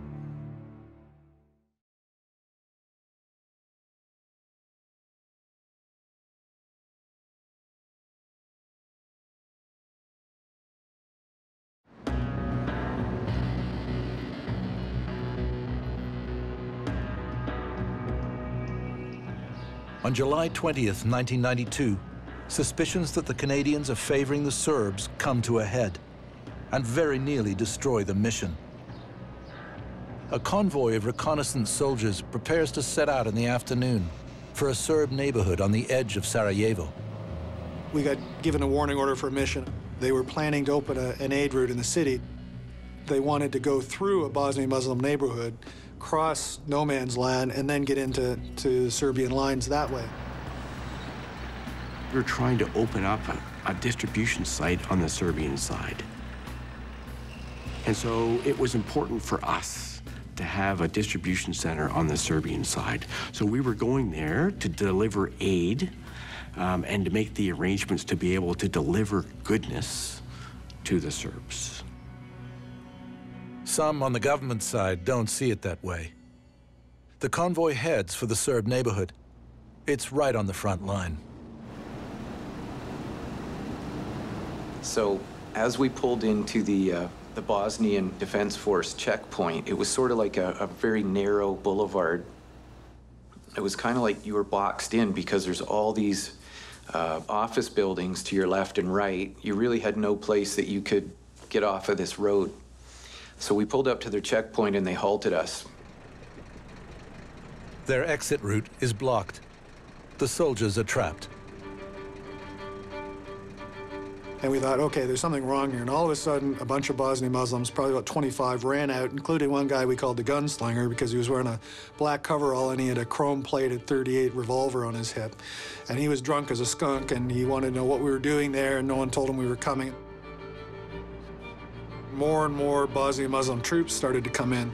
A: On July 20th, 1992, suspicions that the Canadians are favoring the Serbs come to a head. and very nearly destroy the mission. A convoy of reconnaissance soldiers prepares to set out in the afternoon for a Serb neighborhood on the edge of Sarajevo.
E: We got given a warning order for a mission. They were planning to open an aid route in the city. They wanted to go through a Bosnian Muslim neighborhood, cross no man's land, and then get into Serbian lines that way.
K: We're trying to open up a distribution site on the Serbian side. And so it was important for us to have a distribution center on the Serbian side. So we were going there to deliver aid and to make the arrangements to be able to deliver goodness to the Serbs.
A: Some on the government side don't see it that way. The convoy heads for the Serb neighborhood. It's right on the front line.
C: So as we pulled into the Bosnian Defense Force checkpoint, it was sort of like a very narrow boulevard. It was kind of like you were boxed in because there's all these office buildings to your left and right. You really had no place that you could get off of this road. So we pulled up to their checkpoint and they halted us.
A: Their exit route is blocked. The soldiers are trapped.
E: And we thought, okay, there's something wrong here. And all of a sudden, a bunch of Bosnian Muslims, probably about 25, ran out, including one guy we called the gunslinger because he was wearing a black coverall and he had a chrome-plated .38 revolver on his hip. And he was drunk as a skunk and he wanted to know what we were doing there, and no one told him we were coming. More and more Bosnian Muslim troops started to come in.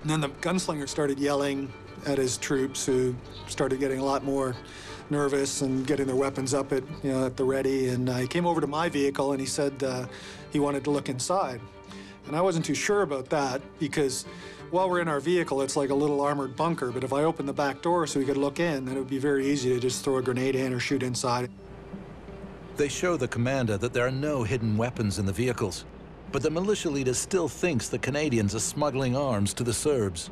E: And then the gunslinger started yelling at his troops, who started getting a lot more nervous and getting their weapons up at the ready. And he came over to my vehicle and he said he wanted to look inside. And I wasn't too sure about that because while we're in our vehicle, it's like a little armored bunker. But if I opened the back door so we could look in, then it would be very easy to just throw a grenade in or shoot inside.
A: They show the commander that there are no hidden weapons in the vehicles, but the militia leader still thinks the Canadians are smuggling arms to the Serbs.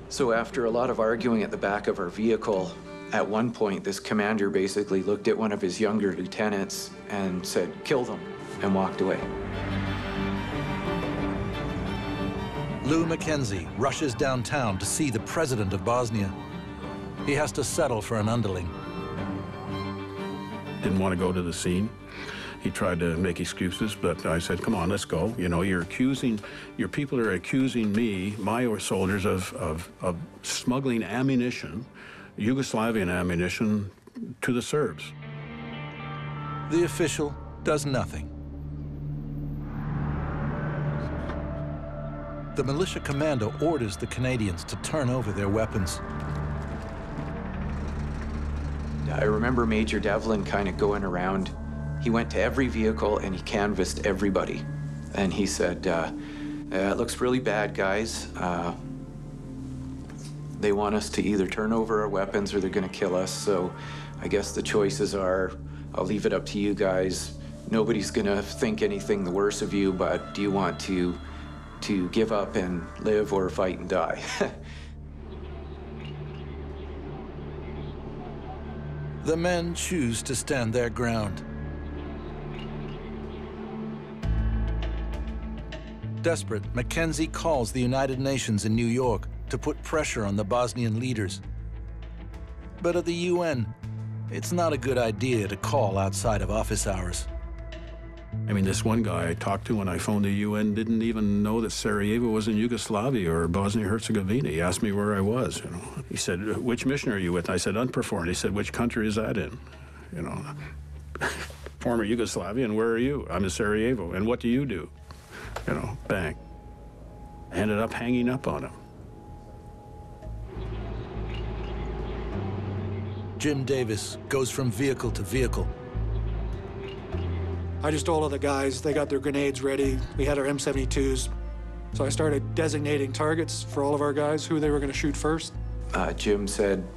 C: So after a lot of arguing at the back of our vehicle, at one point, this commander basically looked at one of his younger lieutenants and said, "Kill them," and walked away.
A: Lou Mackenzie rushes downtown to see the president of Bosnia. He has to settle for an underling.
H: Didn't want to go to the scene. He tried to make excuses, but I said, come on, let's go. You know, your people are accusing me, my soldiers, of smuggling ammunition, Yugoslavian ammunition, to the Serbs.
A: The official does nothing. The militia commander orders the Canadians to turn over their weapons.
C: I remember Major Devlin kind of going around. He went to every vehicle and he canvassed everybody. And he said, it looks really bad, guys. They want us to either turn over our weapons or they're gonna kill us. So I guess the choices are, I'll leave it up to you guys. Nobody's gonna think anything the worse of you, but do you want to give up and live or fight and die?
A: The men choose to stand their ground. Desperate, Mackenzie calls the United Nations in New York to put pressure on the Bosnian leaders. But at the UN, it's not a good idea to call outside of office hours.
H: I mean, this one guy I talked to when I phoned the UN didn't even know that Sarajevo was in Yugoslavia or Bosnia-Herzegovina. He asked me where I was, you know. He said, which mission are you with? I said, UNPROFOR. And he said, which country is that in? You know, former Yugoslavia, and where are you? I'm in Sarajevo. And what do you do? You know, bang. I ended up hanging up on him.
A: Jim Davis goes from vehicle to vehicle.
E: I just told all the guys, they got their grenades ready. We had our M72s. So I started designating targets for all of our guys, who they were going to shoot first.
C: Jim said,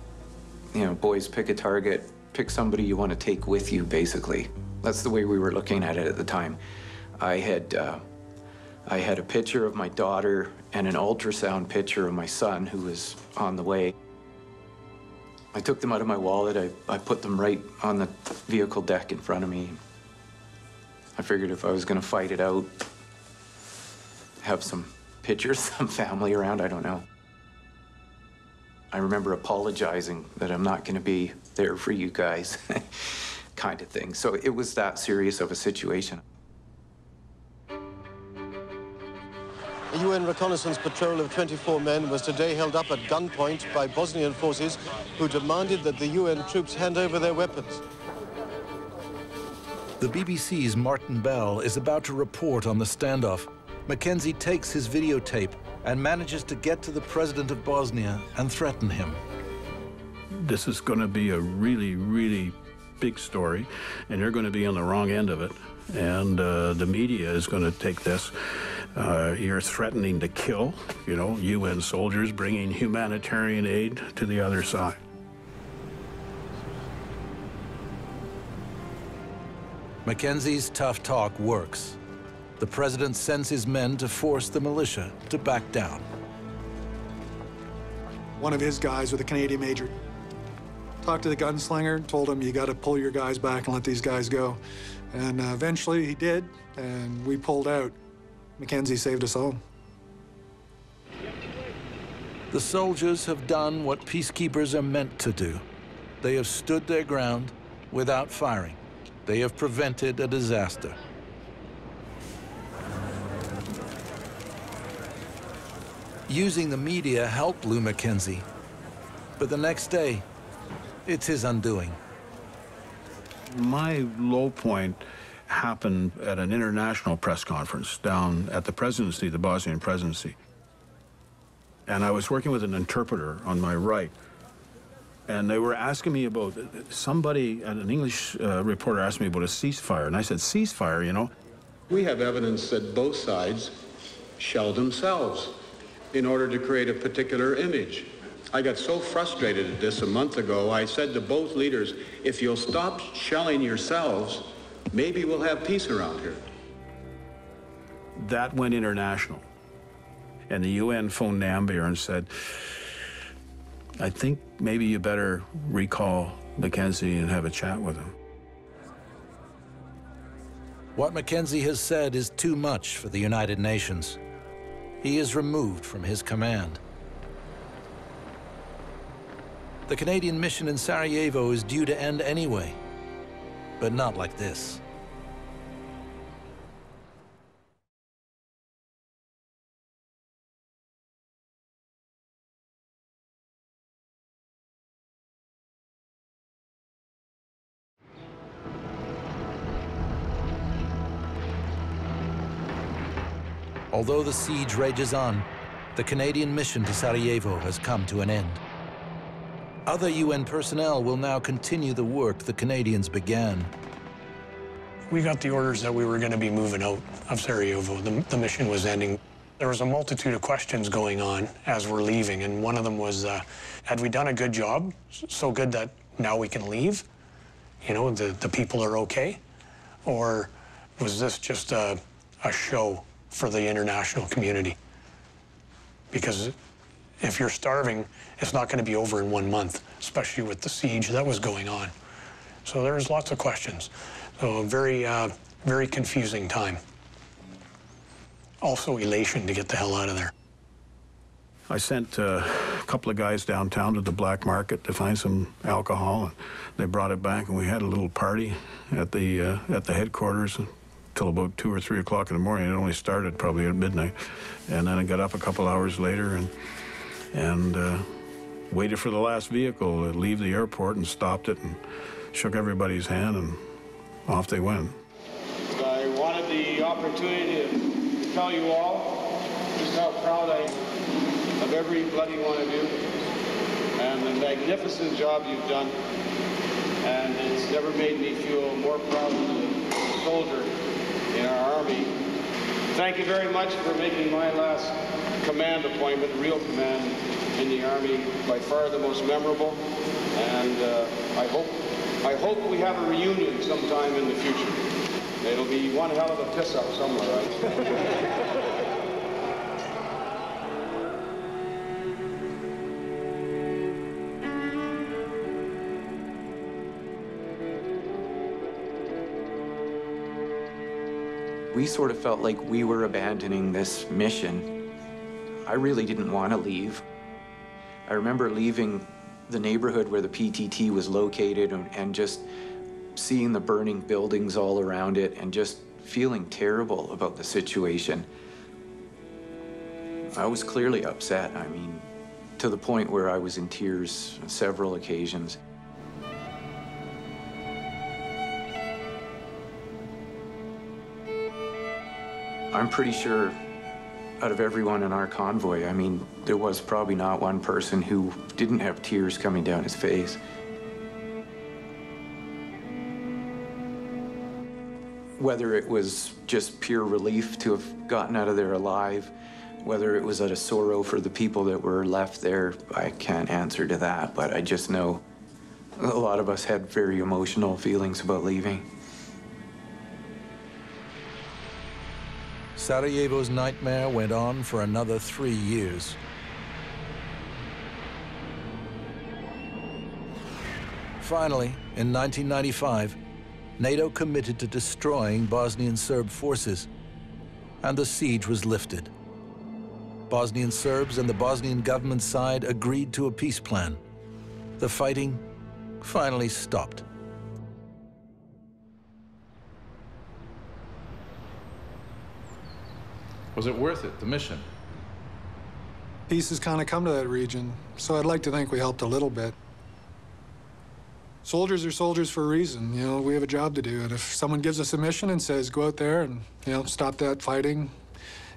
C: you know, boys, pick a target, pick somebody you want to take with you, basically. That's the way we were looking at it at the time. I had a picture of my daughter and an ultrasound picture of my son, who was on the way. I took them out of my wallet. I put them right on the vehicle deck in front of me. I figured if I was going to fight it out, have some pictures, some family around, I don't know. I remember apologizing that I'm not going to be there for you guys, kind of thing. So it was that serious of a situation.
P: A UN reconnaissance patrol of 24 men was today held up at gunpoint by Bosnian forces who demanded that the UN troops hand over their weapons.
A: The BBC's Martin Bell is about to report on the standoff. Mackenzie takes his videotape and manages to get to the president of Bosnia and threaten him.
H: This is going to be a really, really big story, and you're going to be on the wrong end of it. And the media is going to take this. You're threatening to kill, you know, UN soldiers, bringing humanitarian aid to the other side.
A: Mackenzie's tough talk works. The president sends his men to force the militia to back down.
E: One of his guys with a Canadian major talked to the gunslinger, told him, you got to pull your guys back and let these guys go. And eventually he did, and we pulled out. Mackenzie saved us all.
A: The soldiers have done what peacekeepers are meant to do. They have stood their ground without firing. They have prevented a disaster. Using the media helped Lou Mackenzie, but the next day, it's his undoing.
H: My low point happened at an international press conference down at the presidency, the Bosnian presidency. And I was working with an interpreter on my right. And they were asking me about, an English reporter asked me about a ceasefire. And I said, ceasefire, you know?
U: We have evidence that both sides shelled themselves in order to create a particular image. I got so frustrated at this a month ago, I said to both leaders, if you'll stop shelling yourselves, maybe we'll have peace around here.
H: That went international. And the UN phoned Namibia and said, I think maybe you better recall Mackenzie and have a chat with him.
A: What Mackenzie has said is too much for the United Nations. He is removed from his command. The Canadian mission in Sarajevo is due to end anyway, but not like this. Although the siege rages on, the Canadian mission to Sarajevo has come to an end. Other UN personnel will now continue the work the Canadians began.
B: We got the orders that we were going to be moving out of Sarajevo. The mission was ending. There was a multitude of questions going on as we're leaving, and one of them was, had we done a good job, so good that now we can leave? You know, the people are okay? Or was this just a show for the international community? Because if you're starving, it's not going to be over in 1 month, especially with the siege that was going on. So there's lots of questions. So a very confusing time. Also elation to get the hell out of there.
H: I sent a couple of guys downtown to the black market to find some alcohol, and they brought it back, and we had a little party at the headquarters till about 2 or 3 o'clock in the morning. It only started probably at midnight. And then I got up a couple hours later and waited for the last vehicle to leave the airport and stopped it and shook everybody's hand, and off they went.
V: I wanted the opportunity to tell you all just how proud I am of every bloody one of you and the magnificent job you've done. And it's never made me feel more proud as a soldier in our Army. Thank you very much for making my last command appointment, real command in the Army, by far the most memorable. And I hope we have a reunion sometime in the future. It'll be one hell of a piss-up somewhere, right?
C: We sort of felt like we were abandoning this mission. I really didn't want to leave. I remember leaving the neighborhood where the PTT was located and just seeing the burning buildings all around it and just feeling terrible about the situation. I was clearly upset, I mean, to the point where I was in tears on several occasions. I'm pretty sure out of everyone in our convoy, I mean, there was probably not one person who didn't have tears coming down his face. Whether it was just pure relief to have gotten out of there alive, whether it was out of sorrow for the people that were left there, I can't answer to that, but I just know a lot of us had very emotional feelings about leaving.
A: Sarajevo's nightmare went on for another 3 years. Finally, in 1995, NATO committed to destroying Bosnian Serb forces, and the siege was lifted. Bosnian Serbs and the Bosnian government side agreed to a peace plan. The fighting finally stopped.
J: Was it worth it, the mission?
E: Peace has kind of come to that region, so I'd like to think we helped a little bit. Soldiers are soldiers for a reason, you know, we have a job to do, and if someone gives us a mission and says, go out there and, you know, stop that fighting,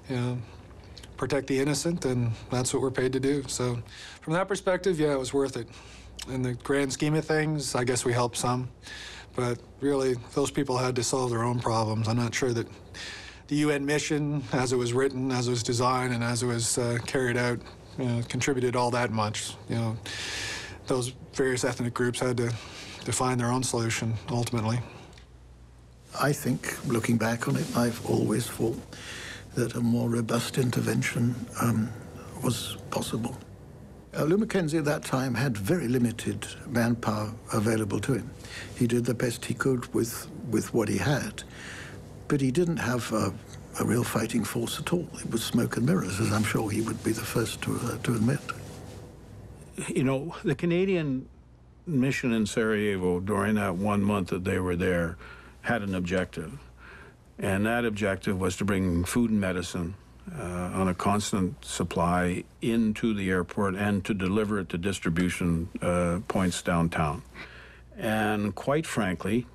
E: you know, protect the innocent, then that's what we're paid to do. So from that perspective, yeah, it was worth it. In the grand scheme of things, I guess we helped some, but really, those people had to solve their own problems. I'm not sure that the UN mission, as it was written, as it was designed, and as it was carried out, you know, contributed all that much. You know, those various ethnic groups had to find their own solution, ultimately.
F: I think, looking back on it, I've always thought that a more robust intervention was possible. Lou Mackenzie at that time had very limited manpower available to him. He did the best he could with what he had. But he didn't have a real fighting force at all. It was smoke and mirrors, as I'm sure he would be the first to admit.
H: You know, the Canadian mission in Sarajevo during that 1 month that they were there had an objective. And that objective was to bring food and medicine on a constant supply into the airport and to deliver it to distribution points downtown. And quite frankly,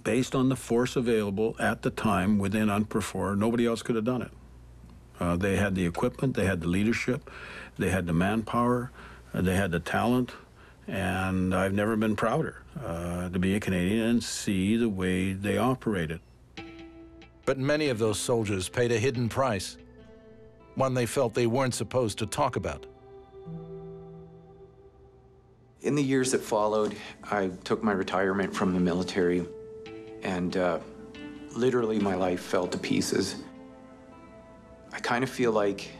H: based on the force available at the time within UNPROFOR, nobody else could have done it. They had the equipment, they had the leadership, they had the manpower, they had the talent, and I've never been prouder to be a Canadian and see the way they operated.
A: But many of those soldiers paid a hidden price, one they felt they weren't supposed to talk about.
C: In the years that followed, I took my retirement from the military, and literally my life fell to pieces. I kind of feel like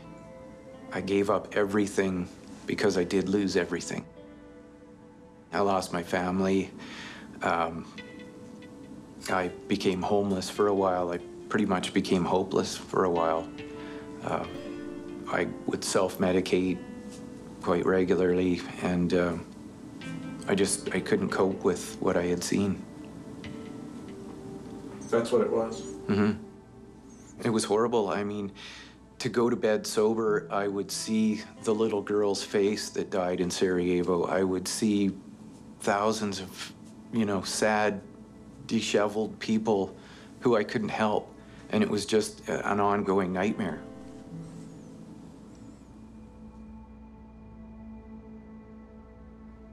C: I gave up everything because I did lose everything. I lost my family. I became homeless for a while. I pretty much became hopeless for a while. I would self-medicate quite regularly, and I couldn't cope with what I had seen.
J: That's what it was?
C: Mm-hmm. It was horrible. I mean, to go to bed sober, I would see the little girl's face that died in Sarajevo. I would see thousands of, you know, sad, disheveled people who I couldn't help. And it was just an ongoing nightmare.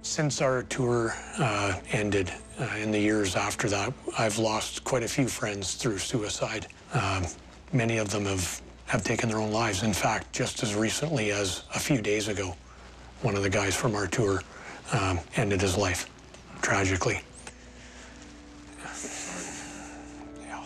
B: Since our tour ended, in the years after that, I've lost quite a few friends through suicide. Many of them have taken their own lives. In fact, just as recently as a few days ago, one of the guys from our tour ended his life, tragically. Yeah.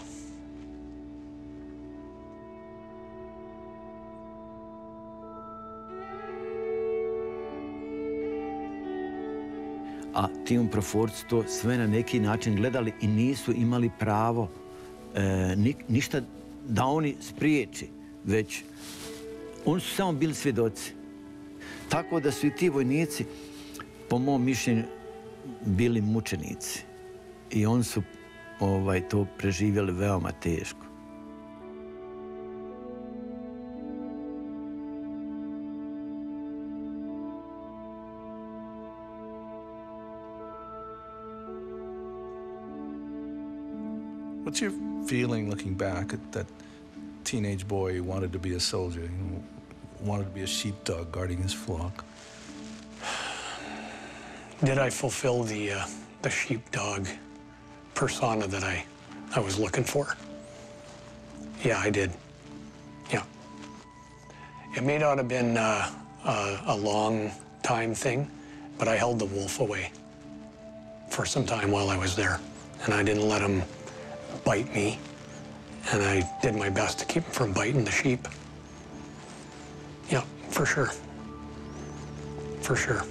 D: A ti UNPROFORci to sve na neki način gledali i nisu imali pravo ništa da oni spriječi, već oni su samo bili svjedoci. Tako da su i ti vojnici, po mom mišljenju, bili mučenici. I oni su to preživjeli veoma teško.
A: What's your feeling looking back at that teenage boy who wanted to be a soldier, wanted to be a sheepdog guarding his flock?
B: Did I fulfill the sheepdog persona that I was looking for? Yeah, I did. Yeah. It may not have been a long time thing, but I held the wolf away for some time while I was there, and I didn't let him bite me, and I did my best to keep him from biting the sheep. Yeah, for sure. For sure.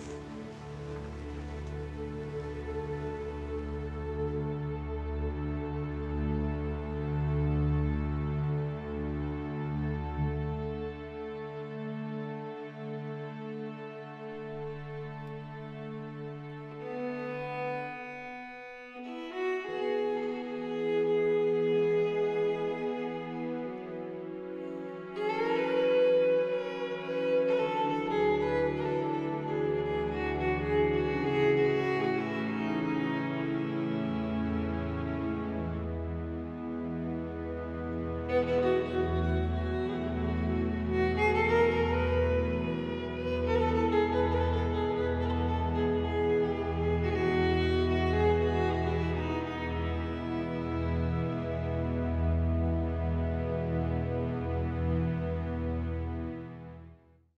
L: Thank you.